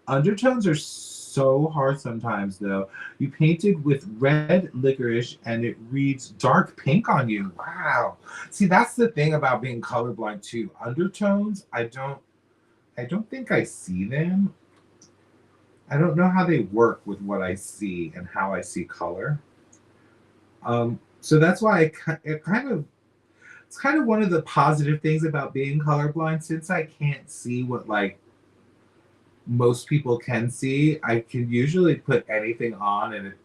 Undertones are so hard sometimes, though. You painted with red licorice and it reads dark pink on you. Wow. See, that's the thing about being colorblind too. Undertones, I don't think I see them. I don't know how they work with what I see and how I see color. So that's why it's kind of one of the positive things about being colorblind, since I can't see what like most people can see. I can usually put anything on and it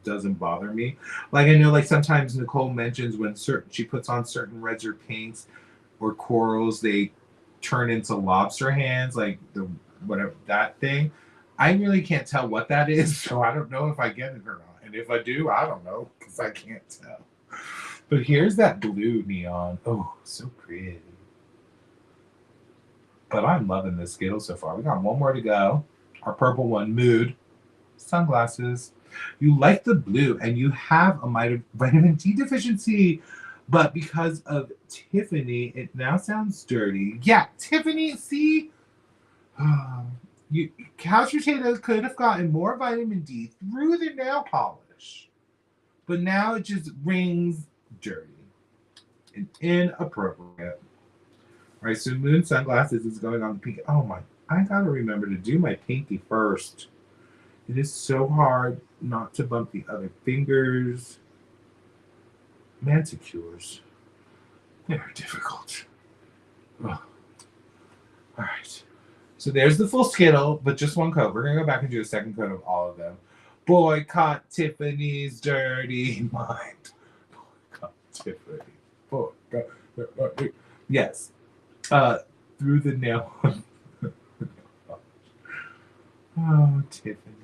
doesn't bother me. Like I know like sometimes Nicole mentions when she puts on certain reds or pinks or corals, they turn into lobster hands, like the whatever that thing. I really can't tell what that is, so I don't know if I get it or not. And if I do, I don't know because I can't tell. But here's that blue neon. Oh, so pretty. But I'm loving this Skittle so far. We got one more to go. Our purple one, Mood. Sunglasses. You like the blue and you have a vitamin D deficiency. But because of Tiffany, it now sounds dirty. Yeah, Tiffany, see? Couch Potatoes could have gotten more vitamin D through the nail polish. But now it just rings dirty and inappropriate. All right, so Moon Sunglasses is going on the pink. Oh my, I gotta remember to do my pinky first. It is so hard not to bump the other fingers. Manicures. They're difficult. Oh. All right. So there's the full Skittle, but just one coat. We're going to go back and do a second coat of all of them. Boycott Tiffany's dirty mind. Boycott Tiffany. Boycott. Yes. Through the nail. Oh, Tiffany.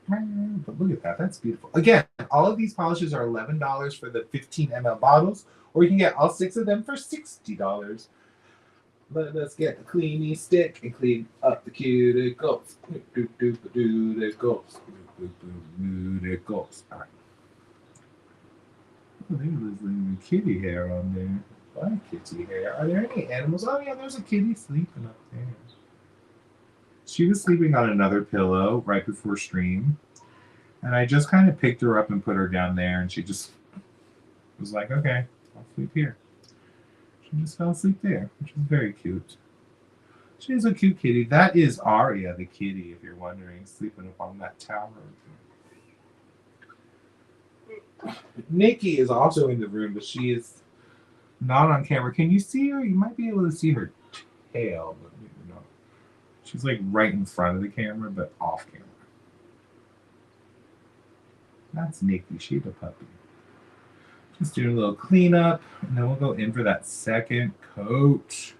But look at that. That's beautiful. Again, all of these polishes are $11 for the 15 ml bottles, or you can get all 6 of them for $60. Let us get a cleany stick and clean up the cuticles. Cuticles. All right. Oh, there's little kitty hair on there. Why kitty hair? Are there any animals? Oh, yeah, there's a kitty sleeping up there. She was sleeping on another pillow right before stream. And I just kind of picked her up and put her down there. And she just was like, okay, I'll sleep here. She just fell asleep there, which is very cute. She's a cute kitty. That is Aria, the kitty, if you're wondering, sleeping up on that tower. Nikki is also in the room, but she is not on camera. Can you see her? You might be able to see her tail, but no. She's like right in front of the camera, but off camera. That's Nikki. She's a puppy. Just doing a little cleanup, and then we'll go in for that second coat.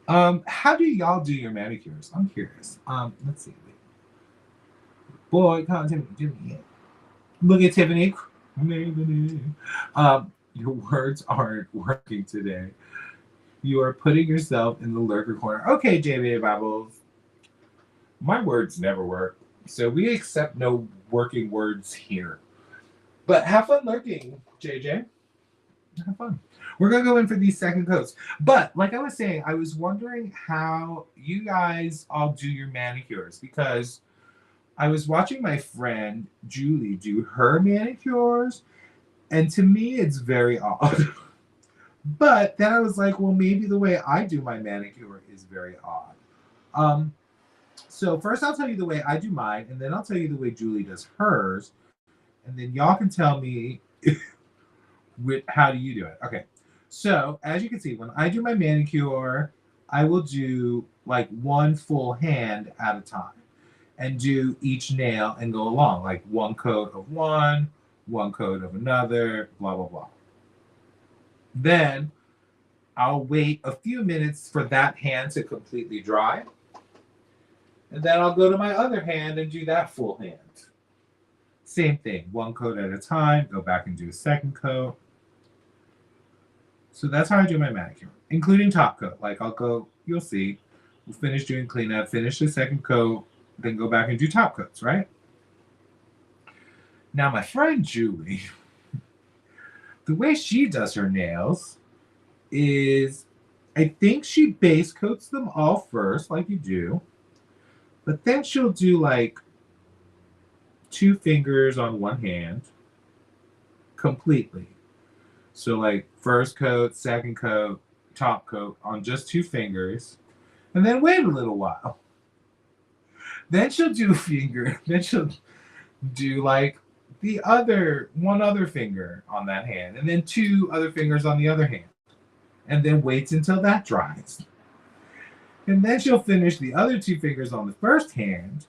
How do y'all do your manicures? I'm curious. Let's see. Boy, Tiffany. Look at Tiffany. Your words aren't working today. You are putting yourself in the lurker corner. Okay, JB Babbles. My words never work, so we accept no working words here. But have fun lurking, JJ. Have fun. We're going to go in for these second coats. But like I was saying, I was wondering how you guys all do your manicures, because I was watching my friend Julie do her manicures, and to me it's very odd. But then I was like, well, maybe the way I do my manicure is very odd. So first I'll tell you the way I do mine, and then I'll tell you the way Julie does hers. And then y'all can tell me how do you do it. Okay. So as you can see, when I do my manicure, I will do like one full hand at a time and do each nail and go along, like one coat of one coat of another, blah, blah, blah. Then I'll wait a few minutes for that hand to completely dry. And then I'll go to my other hand and do that full hand. Same thing, one coat at a time, go back and do a second coat. So that's how I do my manicure, including top coat. Like I'll go, you'll see, we'll finish doing cleanup, finish the second coat, then go back and do top coats, right? Now my friend Julie, the way she does her nails is, I think she base coats them all first, like you do, but then she'll do like 2 fingers on one hand completely. So like first coat, second coat, top coat on just 2 fingers, and then wait a little while. Then she'll do a finger, then she'll do like one other finger on that hand, and then 2 other fingers on the other hand, and then waits until that dries. And then she'll finish the other 2 fingers on the first hand,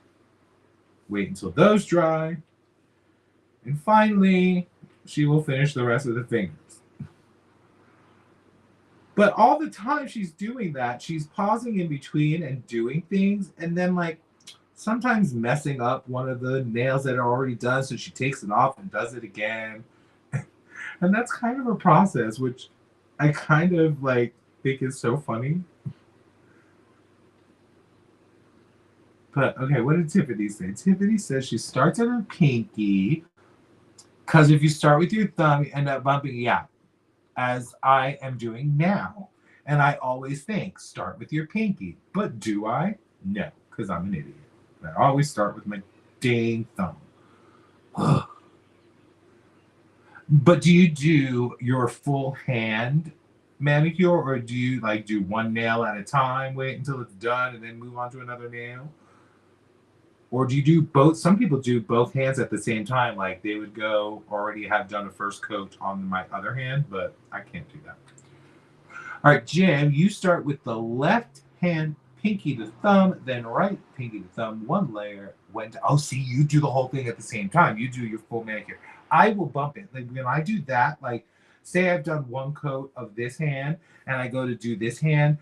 wait until those dry, and finally she will finish the rest of the fingers. But all the time she's doing that, she's pausing in between and doing things, and then like sometimes messing up one of the nails that are already done, so she takes it off and does it again. And that's kind of a process, which I kind of like think is so funny. But okay, what did Tiffany say? Tiffany says she starts at her pinky, because if you start with your thumb, you end up bumping it out, as I am doing now. And I always think, start with your pinky. But do I? No, because I'm an idiot. I always start with my dang thumb. But do you do your full hand manicure, or do you like do one nail at a time, wait until it's done, and then move on to another nail? Or do you do both? Some people do both hands at the same time. Like they would go already have done a first coat on my other hand, but I can't do that. All right, Jim, you start with the left hand pinky to thumb, then right pinky to thumb, one layer went. Oh, see, you do the whole thing at the same time. You do your full manicure. I will bump it. Like when I do that, like say I've done one coat of this hand and I go to do this hand,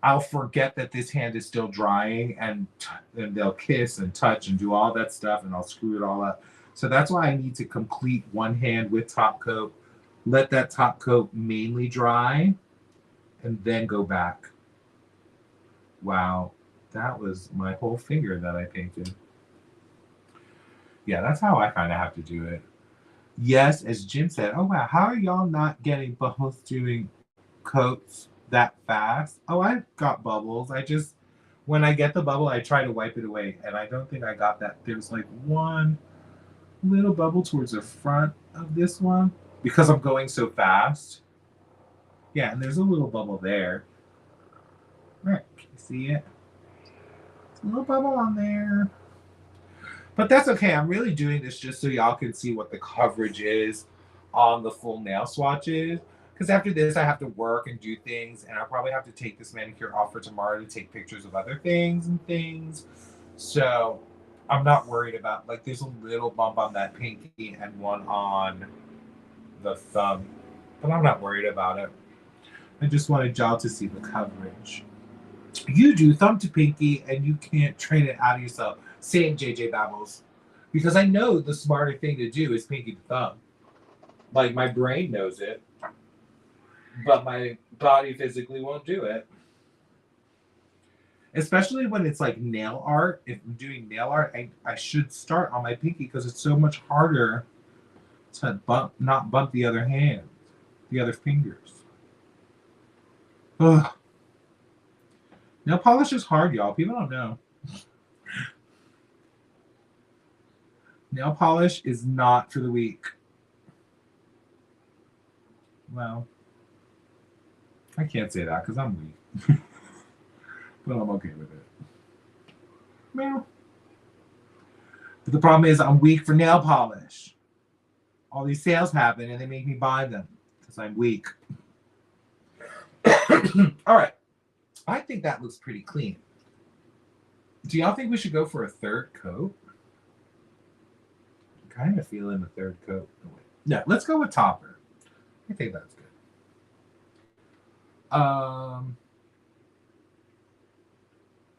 I'll forget that this hand is still drying, and they'll kiss and touch and do all that stuff, and I'll screw it all up. So that's why I need to complete one hand with top coat, let that top coat mainly dry, and then go back. Wow, that was my whole finger that I painted. Yeah, that's how I kind of have to do it. Yes, as Jim said, oh wow, how are y'all not getting both doing coats that fast? Oh, I've got bubbles. I just, when I get the bubble, I try to wipe it away. And I don't think I got that. There's like one little bubble towards the front of this one because I'm going so fast. Yeah, and there's a little bubble there. Right, can you see it? It's a little bubble on there. But that's okay. I'm really doing this just so y'all can see what the coverage is on the full nail swatches. Because after this, I have to work and do things, and I'll probably have to take this manicure off for tomorrow to take pictures of other things and things. So I'm not worried about, like, there's a little bump on that pinky and one on the thumb, but I'm not worried about it. I just wanted y'all to see the coverage. You do thumb to pinky, and you can't train it out of yourself. Same JJ Babbles. Because I know the smarter thing to do is pinky to thumb. Like, my brain knows it, but my body physically won't do it. Especially when it's like nail art. If I'm doing nail art, I should start on my pinky because it's so much harder to not bump the other hand, the other fingers. Ugh. Nail polish is hard, y'all. People don't know. Nail polish is not for the weak. Well, I can't say that because I'm weak. But I'm okay with it. Well, but the problem is I'm weak for nail polish. All these sales happen and they make me buy them because I'm weak. All right. I think that looks pretty clean. Do y'all think we should go for a third coat? I'm kind of feeling a third coat. No, let's go with topper. I think that's good.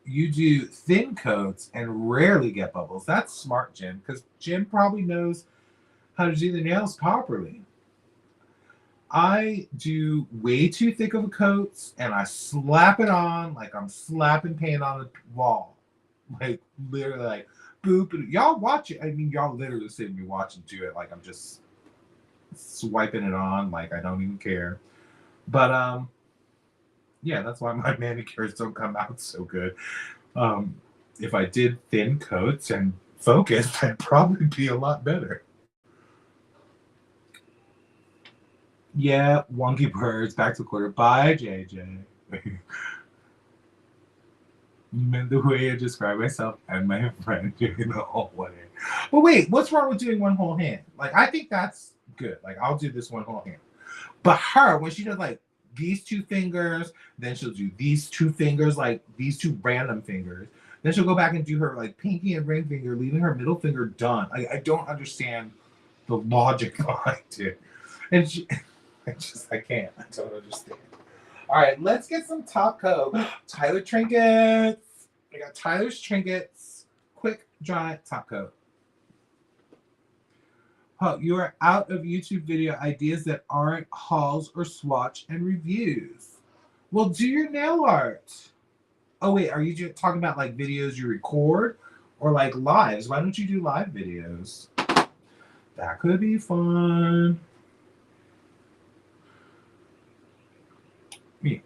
You do thin coats and rarely get bubbles. That's smart, Jim, because Jim probably knows how to do the nails properly. I do way too thick of a coats and I slap it on like I'm slapping paint on a wall. Like literally like boop. Y'all watch it. I mean, y'all literally sitting me watching do it like I'm just swiping it on like I don't even care. But yeah, that's why my manicures don't come out so good. If I did thin coats and focused, I'd probably be a lot better. Yeah, wonky birds, back to quarter. Bye, JJ. You meant the way I describe myself and my friend doing the whole way. But wait, what's wrong with doing one whole hand? Like, I think that's good. Like, I'll do this one whole hand. But her, when she does like these two fingers, then she'll do these two fingers, like these two random fingers. Then she'll go back and do her like pinky and ring finger, leaving her middle finger done. I don't understand the logic behind it. And she, I can't. I don't understand. All right, let's get some top coat. Tyler trinkets. I got Tyler's trinkets. Quick, dry top coat. Oh, you are out of YouTube video ideas that aren't hauls or swatch and reviews. Well, do your nail art. Oh, wait, are you talking about like videos you record or like lives? Why don't you do live videos? That could be fun. You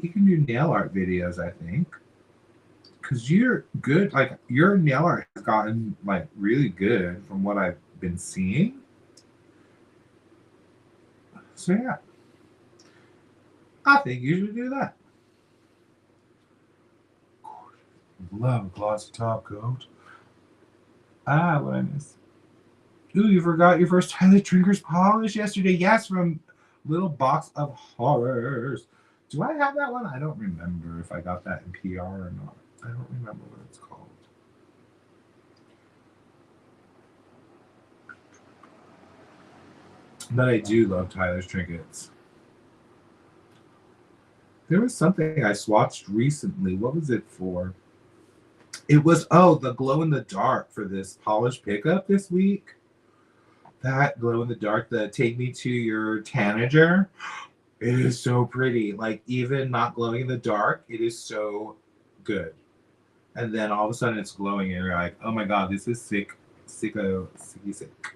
can do nail art videos, I think. Because you're good. Like, your nail art has gotten, like, really good from what I've been seeing. So, yeah. I think you should do that. Love a glossy top coat. Ah, what I miss. Ooh, you forgot your first Tyler Drinker's polish yesterday. Yes, from Little Box of Horrors. Do I have that one? I don't remember if I got that in PR or not. I don't remember what it's called. But I do love Tyler's trinkets. There was something I swatched recently. What was it for? It was, oh, the glow in the dark for this polish pickup this week. That glow in the dark, the Take Me to Your Tanager. It is so pretty. Like, even not glowing in the dark, it is so good. And then all of a sudden it's glowing and you're like, oh my god, this is sick. Sicky sick.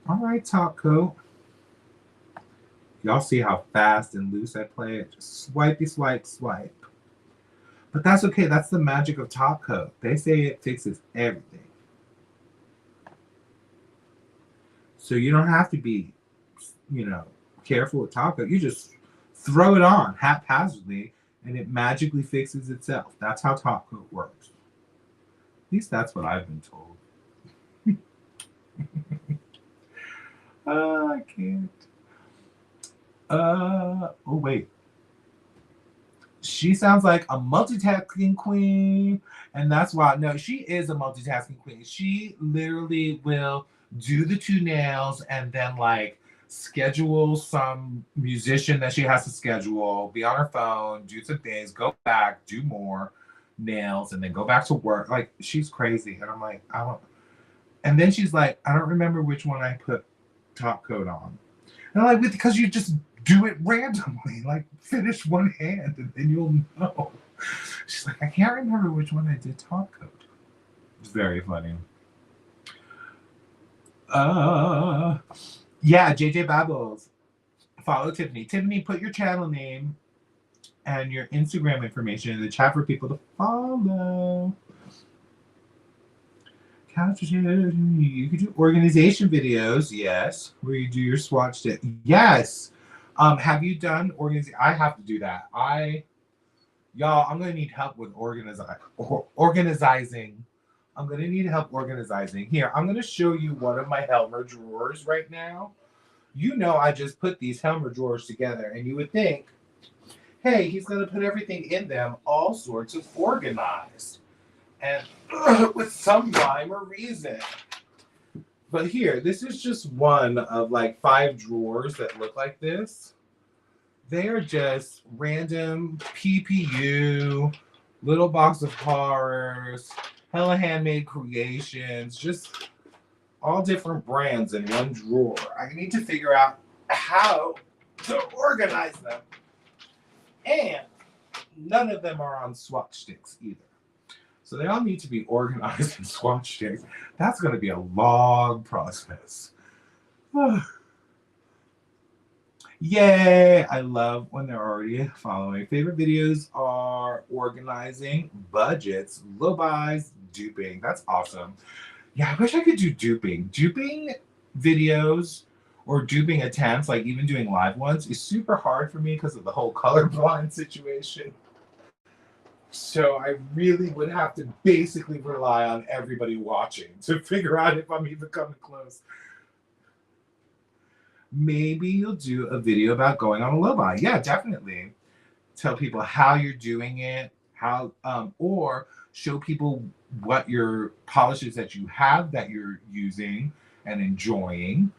All right, top coat. Y'all see how fast and loose I play it? Just swipey swipe, swipe. But that's okay. That's the magic of top coat. They say it fixes everything. So you don't have to be, careful with top coat. You just throw it on haphazardly and it magically fixes itself. That's how top coat works. At least that's what I've been told. I can't. Oh, wait. She sounds like a multitasking queen. And that's why, no, she is a multitasking queen. She literally will do the 2 nails and then like schedule some musician that she has to schedule, be on her phone, do some things, go back, do more nails, and then go back to work. Like, she's crazy. And I'm like, I don't. And then she's like, I don't remember which one I put top coat on. And I'm like, because you just do it randomly. Like, finish one hand and then you'll know. She's like, I can't remember which one I did top coat. It's very funny. Yeah, JJ Babbles. Follow Tiffany. Tiffany, put your channel name and your Instagram information in the chat for people to follow. You could do organization videos, yes, where you do your swatch tip. Yes. Have you done organization? I have to do that. Y'all, I'm gonna need help with organizing. I'm gonna need help organizing. Here, I'm gonna show you one of my Helmer drawers right now. I just put these Helmer drawers together, and you would think, hey, he's gonna put everything in them all sorts of organized. And with some rhyme or reason. But here, this is just one of like 5 drawers that look like this. They are just random PPU, Little Box of Horrors, Hella Handmade Creations, just all different brands in one drawer. I need to figure out how to organize them. And none of them are on swatch sticks either. So they all need to be organized in swatch sticks. That's going to be a long process. Yay! I love when they're already following. Favorite videos are organizing, budgets, low buys, duping. That's awesome. Yeah, I wish I could do duping. Duping videos or duping attempts, like even doing live ones, is super hard for me because of the whole colorblind situation. So I really would have to basically rely on everybody watching to figure out if I'm even coming close. Maybe you'll do a video about going on a low buy. Yeah, definitely. Tell people how you're doing it, or show people what your polishes that you have that you're using and enjoying.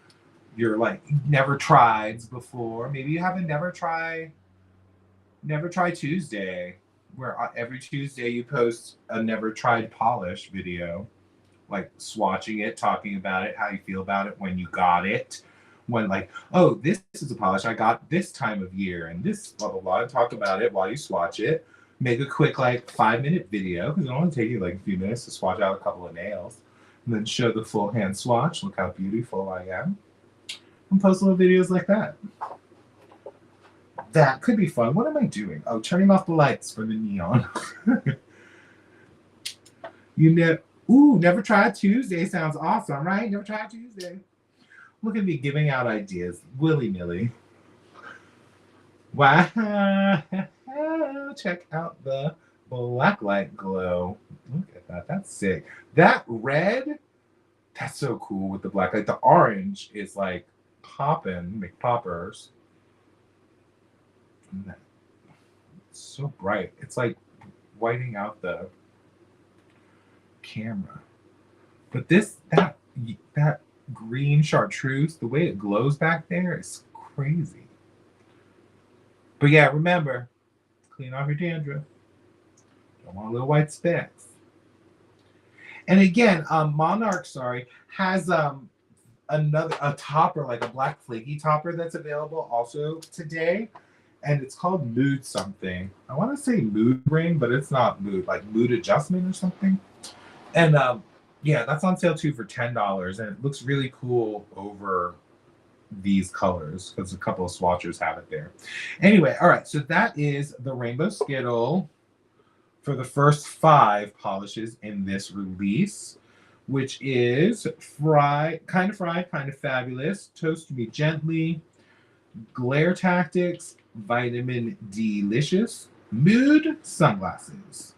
You're like never tried before. Maybe you have a never try Tuesday, where every Tuesday you post a never tried polish video, like swatching it, talking about it, how you feel about it when you got it, when like, oh, this is a polish I got this time of year, and this blah blah blah. Talk about it while you swatch it. Make a quick like 5-minute video because it only take you like a few minutes to swatch out a couple of nails, and then show the full hand swatch. Look how beautiful I am, and post little videos like that. That could be fun. What am I doing? Oh, turning off the lights for the neon. Never tried Tuesday sounds awesome, right? Never tried Tuesday. Look at me giving out ideas willy-nilly. Wow. Check out the blacklight glow. Look at that. That's sick. That red, that's so cool with the black. Like the orange is like popping, make poppers. And it's so bright. It's like whiting out the camera. But that green chartreuse, the way it glows back there is crazy. But yeah, remember, clean off your dandruff. Don't want little white specks. And again, Monarch, has a topper, like a black flaky topper that's available also today. And it's called Mood something. I want to say Mood Ring, but it's not Mood, like Mood Adjustment or something. And yeah, that's on sale too for $10. And it looks really cool over these colors because a couple of swatchers have it there. Anyway, all right, so that is the Rainbow Skittle for the first 5 polishes in this release, which is Kind of Fabulous, Toast Me Gently, Glare Tactics, Vitamin Delicious, Mood Sunglasses.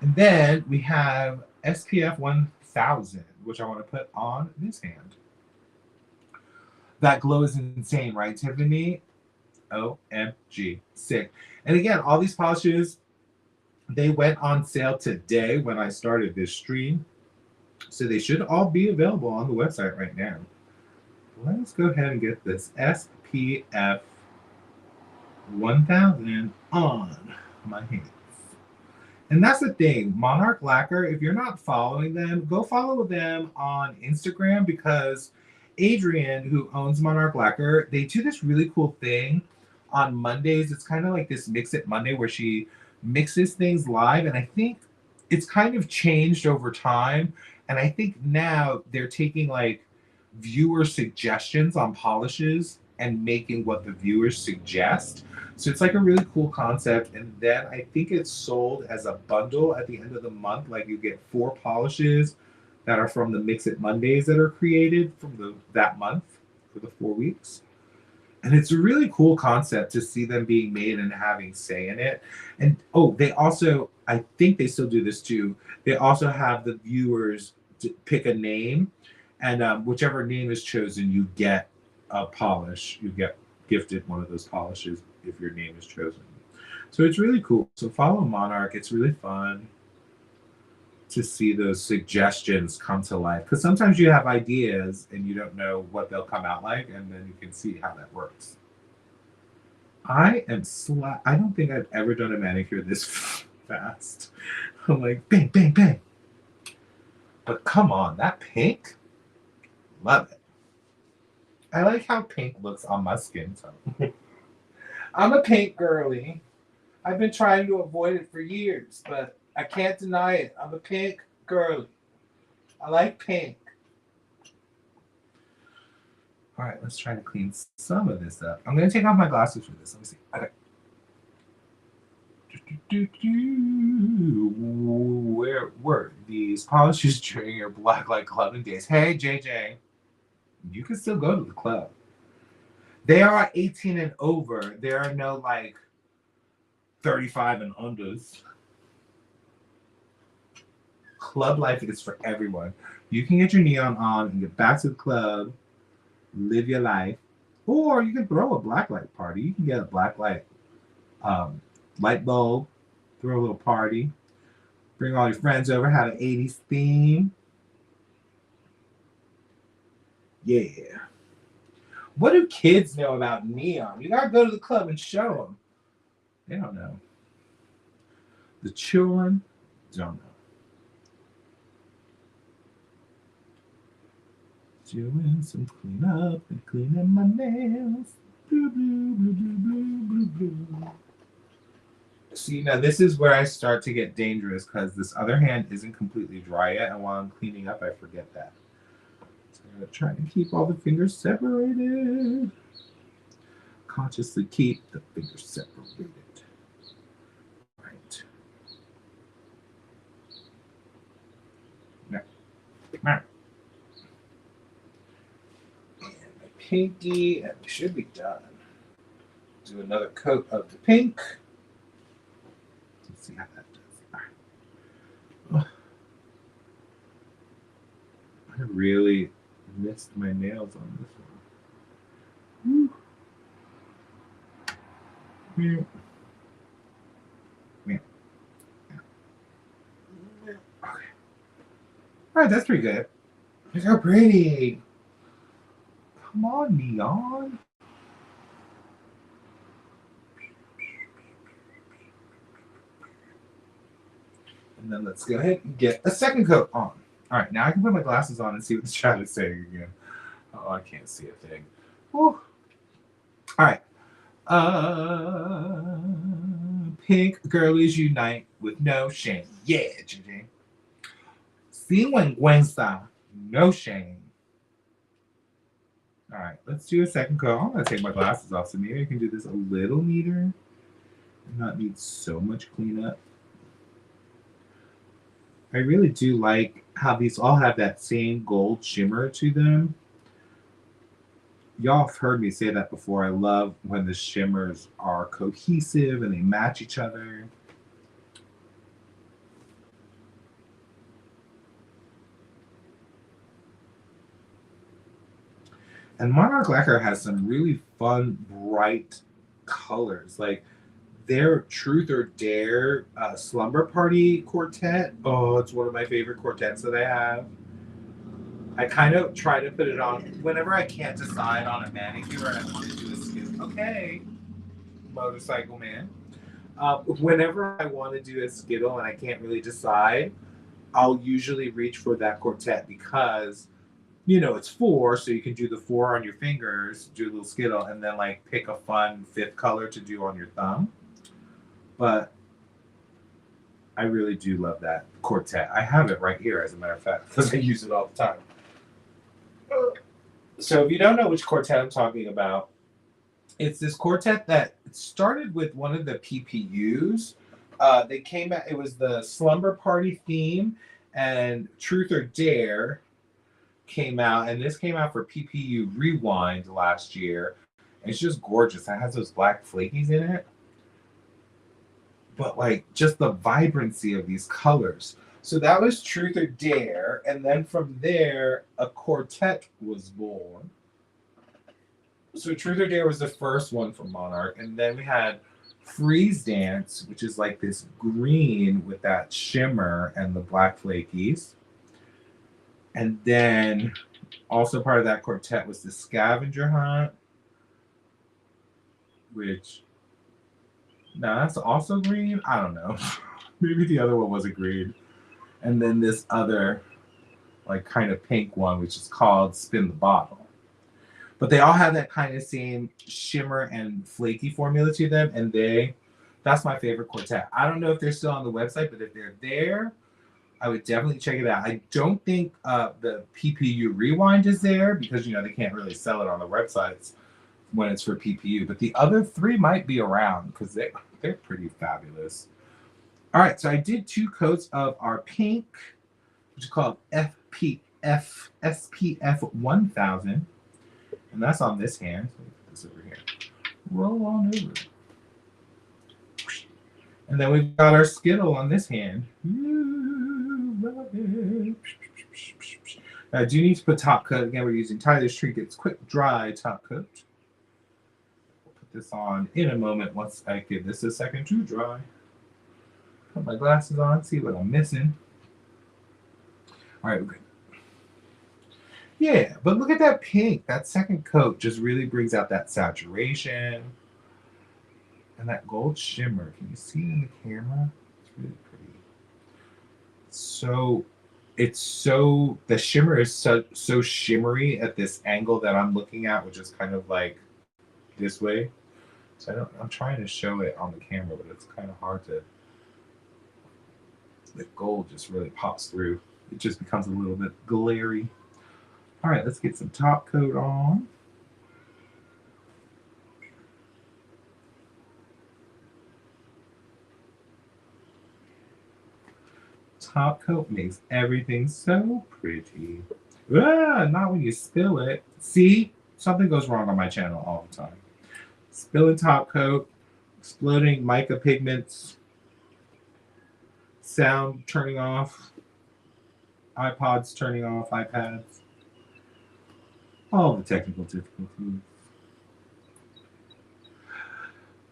And then we have SPF 1000, which I want to put on this hand. That glow is insane, right, Tiffany? OMG. Sick. And again, all these polishes, they went on sale today when I started this stream. So they should all be available on the website right now. Let's go ahead and get this SPF 1000 on my hands. And that's the thing, Monarch Lacquer, if you're not following them, go follow them on Instagram because Adrienne, who owns Monarch Lacquer, they do this really cool thing on Mondays. It's kind of like this Mix It Monday where she mixes things live. And I think it's kind of changed over time. And I think now they're taking like viewer suggestions on polishes and making what the viewers suggest. So it's like a really cool concept. And then I think it's sold as a bundle at the end of the month. Like you get 4 polishes that are from the Mix It Mondays that are created from that month for the 4 weeks. And it's a really cool concept to see them being made and having say in it. And they also, I think they still do this too. They also have the viewers to pick a name, and whichever name is chosen, you get a polish. You get gifted one of those polishes if your name is chosen. So it's really cool. So follow Monarch. It's really fun to see those suggestions come to life, because sometimes you have ideas and you don't know what they'll come out like, and then you can see how that works. I don't think I've ever done a manicure this fast. I'm like bang, bang, bang. But come on, that pink, love it. I like how pink looks on my skin tone. I'm a pink girly. I've been trying to avoid it for years, but I can't deny it. I'm a pink girly. I like pink. All right, let's try to clean some of this up. I'm going to take off my glasses for this. Let me see. Okay. Where were these polishes during your blacklight clubbing days? Hey, JJ, you can still go to the club. They are 18 and over. There are no like 35 and unders. Club life is for everyone. You can get your neon on and get back to the club, live your life, or you can throw a blacklight party. You can get a blacklight light bulb, throw a little party, bring all your friends over, have an 80s theme. Yeah. What do kids know about neon? You gotta go to the club and show them. They don't know. The children don't know. Doing some cleanup and cleaning my nails. Blue, blue, blue, blue, blue, blue, blue. See, now this is where I start to get dangerous because this other hand isn't completely dry yet, and while I'm cleaning up, I forget that. So I'm gonna try to keep all the fingers separated. Consciously keep the fingers separated. Right. Now. And my pinky, and we should be done. Do another coat of the pink. Let's see how that does. All right. I really missed my nails on this one. Yeah. Yeah. Okay. All right, that's pretty good. Look how pretty. Come on, neon. And then let's go ahead and get a second coat on. All right, now I can put my glasses on and see what the chat is saying again. Oh, I can't see a thing. Whew. All right. Pink girlies unite with no shame. Yeah, JJ. Sinvergüenza, no shame. All right, let's do a second coat. I'm gonna take my glasses off so maybe I can do this a little neater and not need so much cleanup. I really do like how these all have that same gold shimmer to them. Y'all have heard me say that before. I love when the shimmers are cohesive and they match each other. And Monarch Lacquer has some really fun, bright colors. Like their Truth or Dare Slumber Party quartet. Oh, it's one of my favorite quartets that I have. I kind of try to put it on whenever I can't decide on a manicure and I want to do a skittle. Okay, motorcycle man. Whenever I want to do a skittle and I can't really decide, I'll usually reach for that quartet because, you know, it's 4, so you can do the 4 on your fingers, do a little skittle, and then like pick a fun 5th color to do on your thumb. But I really do love that quartet. I have it right here, as a matter of fact, because I use it all the time. So if you don't know which quartet I'm talking about, it's this quartet that started with one of the PPUs. They came out, it was the Slumber Party theme, and Truth or Dare came out, and this came out for PPU Rewind last year. It's just gorgeous. It has those black flakies in it. But like just the vibrancy of these colors. So that was Truth or Dare, and then from there, a quartet was born. So Truth or Dare was the first one from Monarch, and then we had Freeze Dance, which is like this green with that shimmer and the black flakies. And then also part of that quartet was the Scavenger Hunt, which, no, that's also green. I don't know. Maybe the other one wasn't green. And then this other, like, kind of pink one, which is called Spin the Bottle. But they all have that kind of same shimmer and flaky formula to them. And that's my favorite quartet. I don't know if they're still on the website, but if they're there, I would definitely check it out. I don't think the PPU Rewind is there because, you know, they can't really sell it on the websites when it's for PPU. But the other 3 might be around because they're pretty fabulous. All right, so I did 2 coats of our pink, which is called SPF 1000. And that's on this hand. So let me put this over here. Roll on over. And then we've got our Skittle on this hand. I do need to put top coat. Again, we're using Tyler's Trinkets Quick Dry Top Coat. We'll put this on in a moment once I give this a second to dry. Put my glasses on, see what I'm missing. All right, we're good. Yeah, but look at that pink. That second coat just really brings out that saturation and that gold shimmer. Can you see it in the camera? It's really pretty. The shimmer is so shimmery at this angle that I'm looking at, which is kind of like this way. So I'm trying to show it on the camera, but it's kind of hard to. The gold just really pops through. It just becomes a little bit glary. All right, let's get some top coat on. Top coat makes everything so pretty. Not when you spill it. See, something goes wrong on my channel all the time. Spilling top coat, exploding mica pigments. sound turning off, iPods turning off, iPads, all the technical difficulties.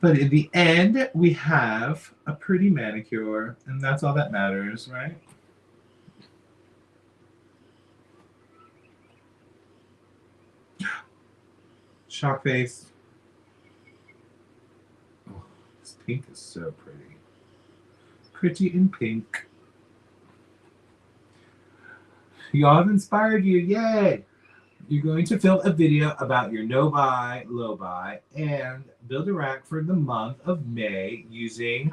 But in the end, we have a pretty manicure, and that's all that matters, right? Shock face. Oh, this pink is so pretty. Pretty in pink. Y'all have inspired you, yay! You're going to film a video about your no buy, low buy, and build a rack for the month of May using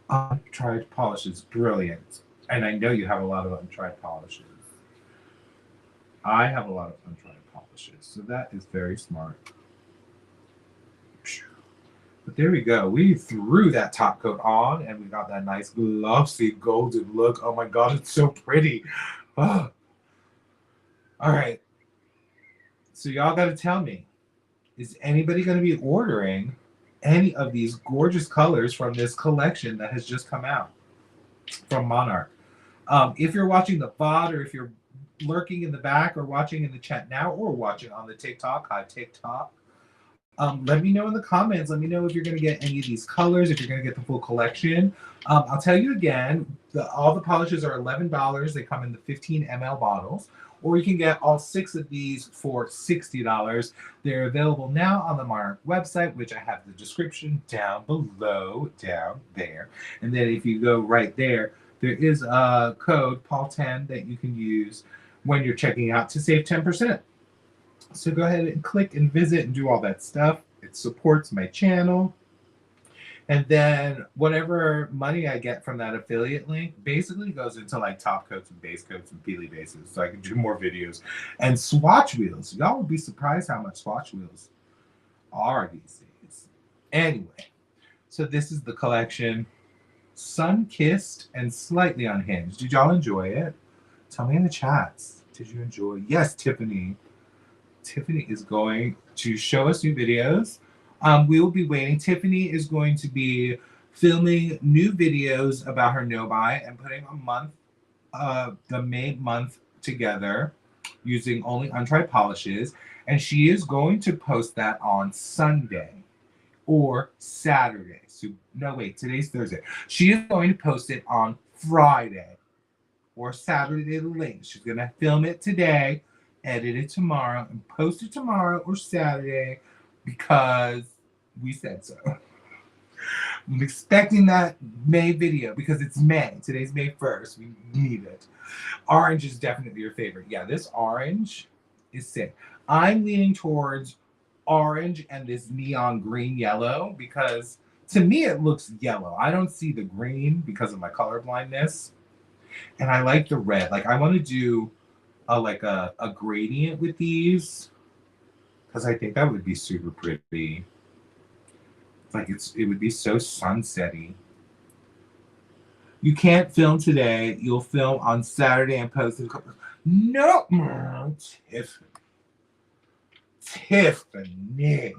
untried polishes. Brilliant. And I know you have a lot of untried polishes. I have a lot of untried polishes, so that is very smart. But there we go. We threw that top coat on, and we got that nice glossy golden look. Oh my god, it's so pretty. Oh. All right. So y'all got to tell me, is anybody going to be ordering any of these gorgeous colors from this collection that has just come out from Monarch? If you're watching the VOD, or if you're lurking in the back, or watching in the chat now, or watching on the TikTok, hi TikTok, let me know in the comments. Let me know if you're going to get any of these colors, if you're going to get the full collection. I'll tell you again, all the polishes are $11. They come in the 15 ml bottles. Or you can get all 6 of these for $60. They're available now on the Monarch website, which I have the description down below, down there. And then if you go right there, there is a code, Paul10, that you can use when you're checking out to save 10%. So go ahead and click and visit and do all that stuff. It supports my channel. And then whatever money I get from that affiliate link basically goes into like top coats and base coats and peely bases, so I can do more videos. And swatch wheels. Y'all would be surprised how much swatch wheels are these days. Anyway, so this is the collection. Sun-kissed and slightly unhinged. Did y'all enjoy it? Tell me in the chats. Did you enjoy? Yes, Tiffany. Tiffany is going to show us new videos. We will be waiting. Tiffany is going to be filming new videos about her no buy and putting a month, the May month together using only untried polishes. And she is going to post that on Sunday or Saturday. So no, wait, today's Thursday. She is going to post it on Friday or Saturday the latest. She's going to film it today, edit it tomorrow, and post it tomorrow or Saturday because we said so. I'm expecting that May video because it's May. Today's May 1st. We need it. Orange is definitely your favorite. Yeah, this orange is sick. I'm leaning towards orange and this neon green yellow because to me it looks yellow. I don't see the green because of my color blindness. And I like the red. Like I want to do a gradient with these because I think that would be super pretty. Like it would be so sunsetty. You can't film today. You'll film on Saturday and post it. No, Tiffany,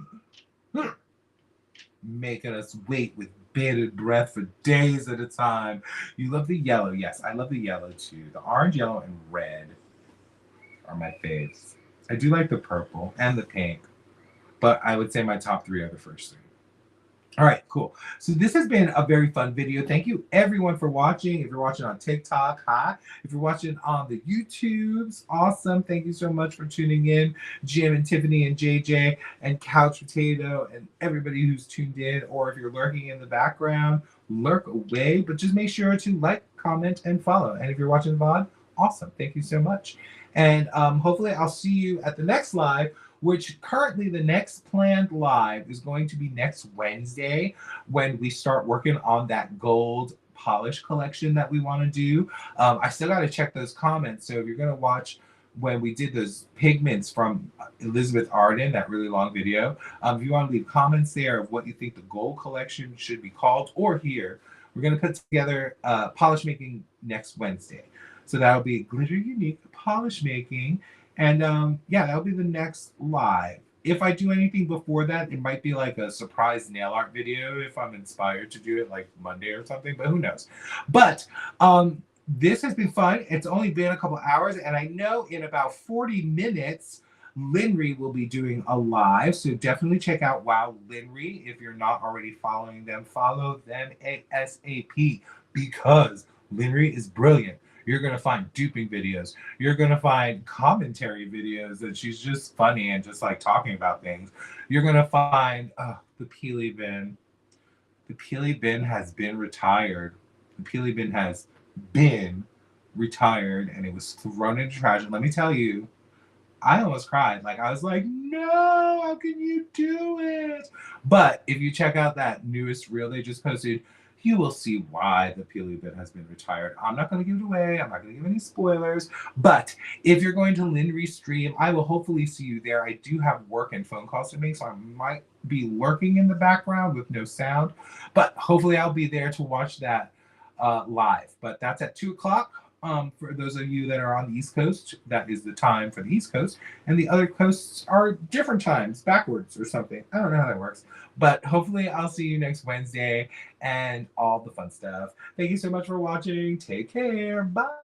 making us wait with bated breath for days at a time. You love the yellow. Yes, I love the yellow too. The orange, yellow, and red are my faves. I do like the purple and the pink, but I would say my top 3 are the first 3. All right, cool. So this has been a very fun video. Thank you everyone for watching. If you're watching on TikTok, hi. If you're watching on the YouTubes, awesome. Thank you so much for tuning in. Jim and Tiffany and JJ and Couch Potato and everybody who's tuned in. Or if you're lurking in the background, lurk away. But just make sure to like, comment, and follow. And if you're watching VOD, awesome. Thank you so much. And hopefully I'll see you at the next live, which currently the next planned live is going to be next Wednesday when we start working on that gold polish collection that we want to do. I still got to check those comments. So if you're going to watch when we did those pigments from Elizabeth Arden, that really long video, if you want to leave comments there of what you think the gold collection should be called, or here, we're going to put together polish making next Wednesday. So that'll be Glitter Unique polish making. And yeah, that'll be the next live. if I do anything before that, it might be like a surprise nail art video if I'm inspired to do it like Monday or something, but who knows. But this has been fun. It's only been a couple hours, and I know in about 40 minutes, Linry will be doing a live. So definitely check out Wow Linry. If you're not already following them, follow them ASAP because Linry is brilliant. You're going to find duping videos. You're going to find commentary videos that she's just funny and just like talking about things. You're going to find the Peely Bin. The Peely Bin has been retired. The Peely Bin has been retired and it was thrown into trash. And let me tell you, I almost cried. Like I was like, no, how can you do it? But if you check out that newest reel they just posted, you will see why the Peely Bit has been retired. I'm not going to give it away. I'm not going to give any spoilers. But if you're going to Linry stream, I will hopefully see you there. I do have work and phone calls to make, so I might be lurking in the background with no sound. But hopefully I'll be there to watch that live. But that's at 2 o'clock. For those of you that are on the East Coast, that is the time for the East Coast. And the other coasts are different times, backwards or something. I don't know how that works. But hopefully I'll see you next Wednesday and all the fun stuff. Thank you so much for watching. Take care. Bye.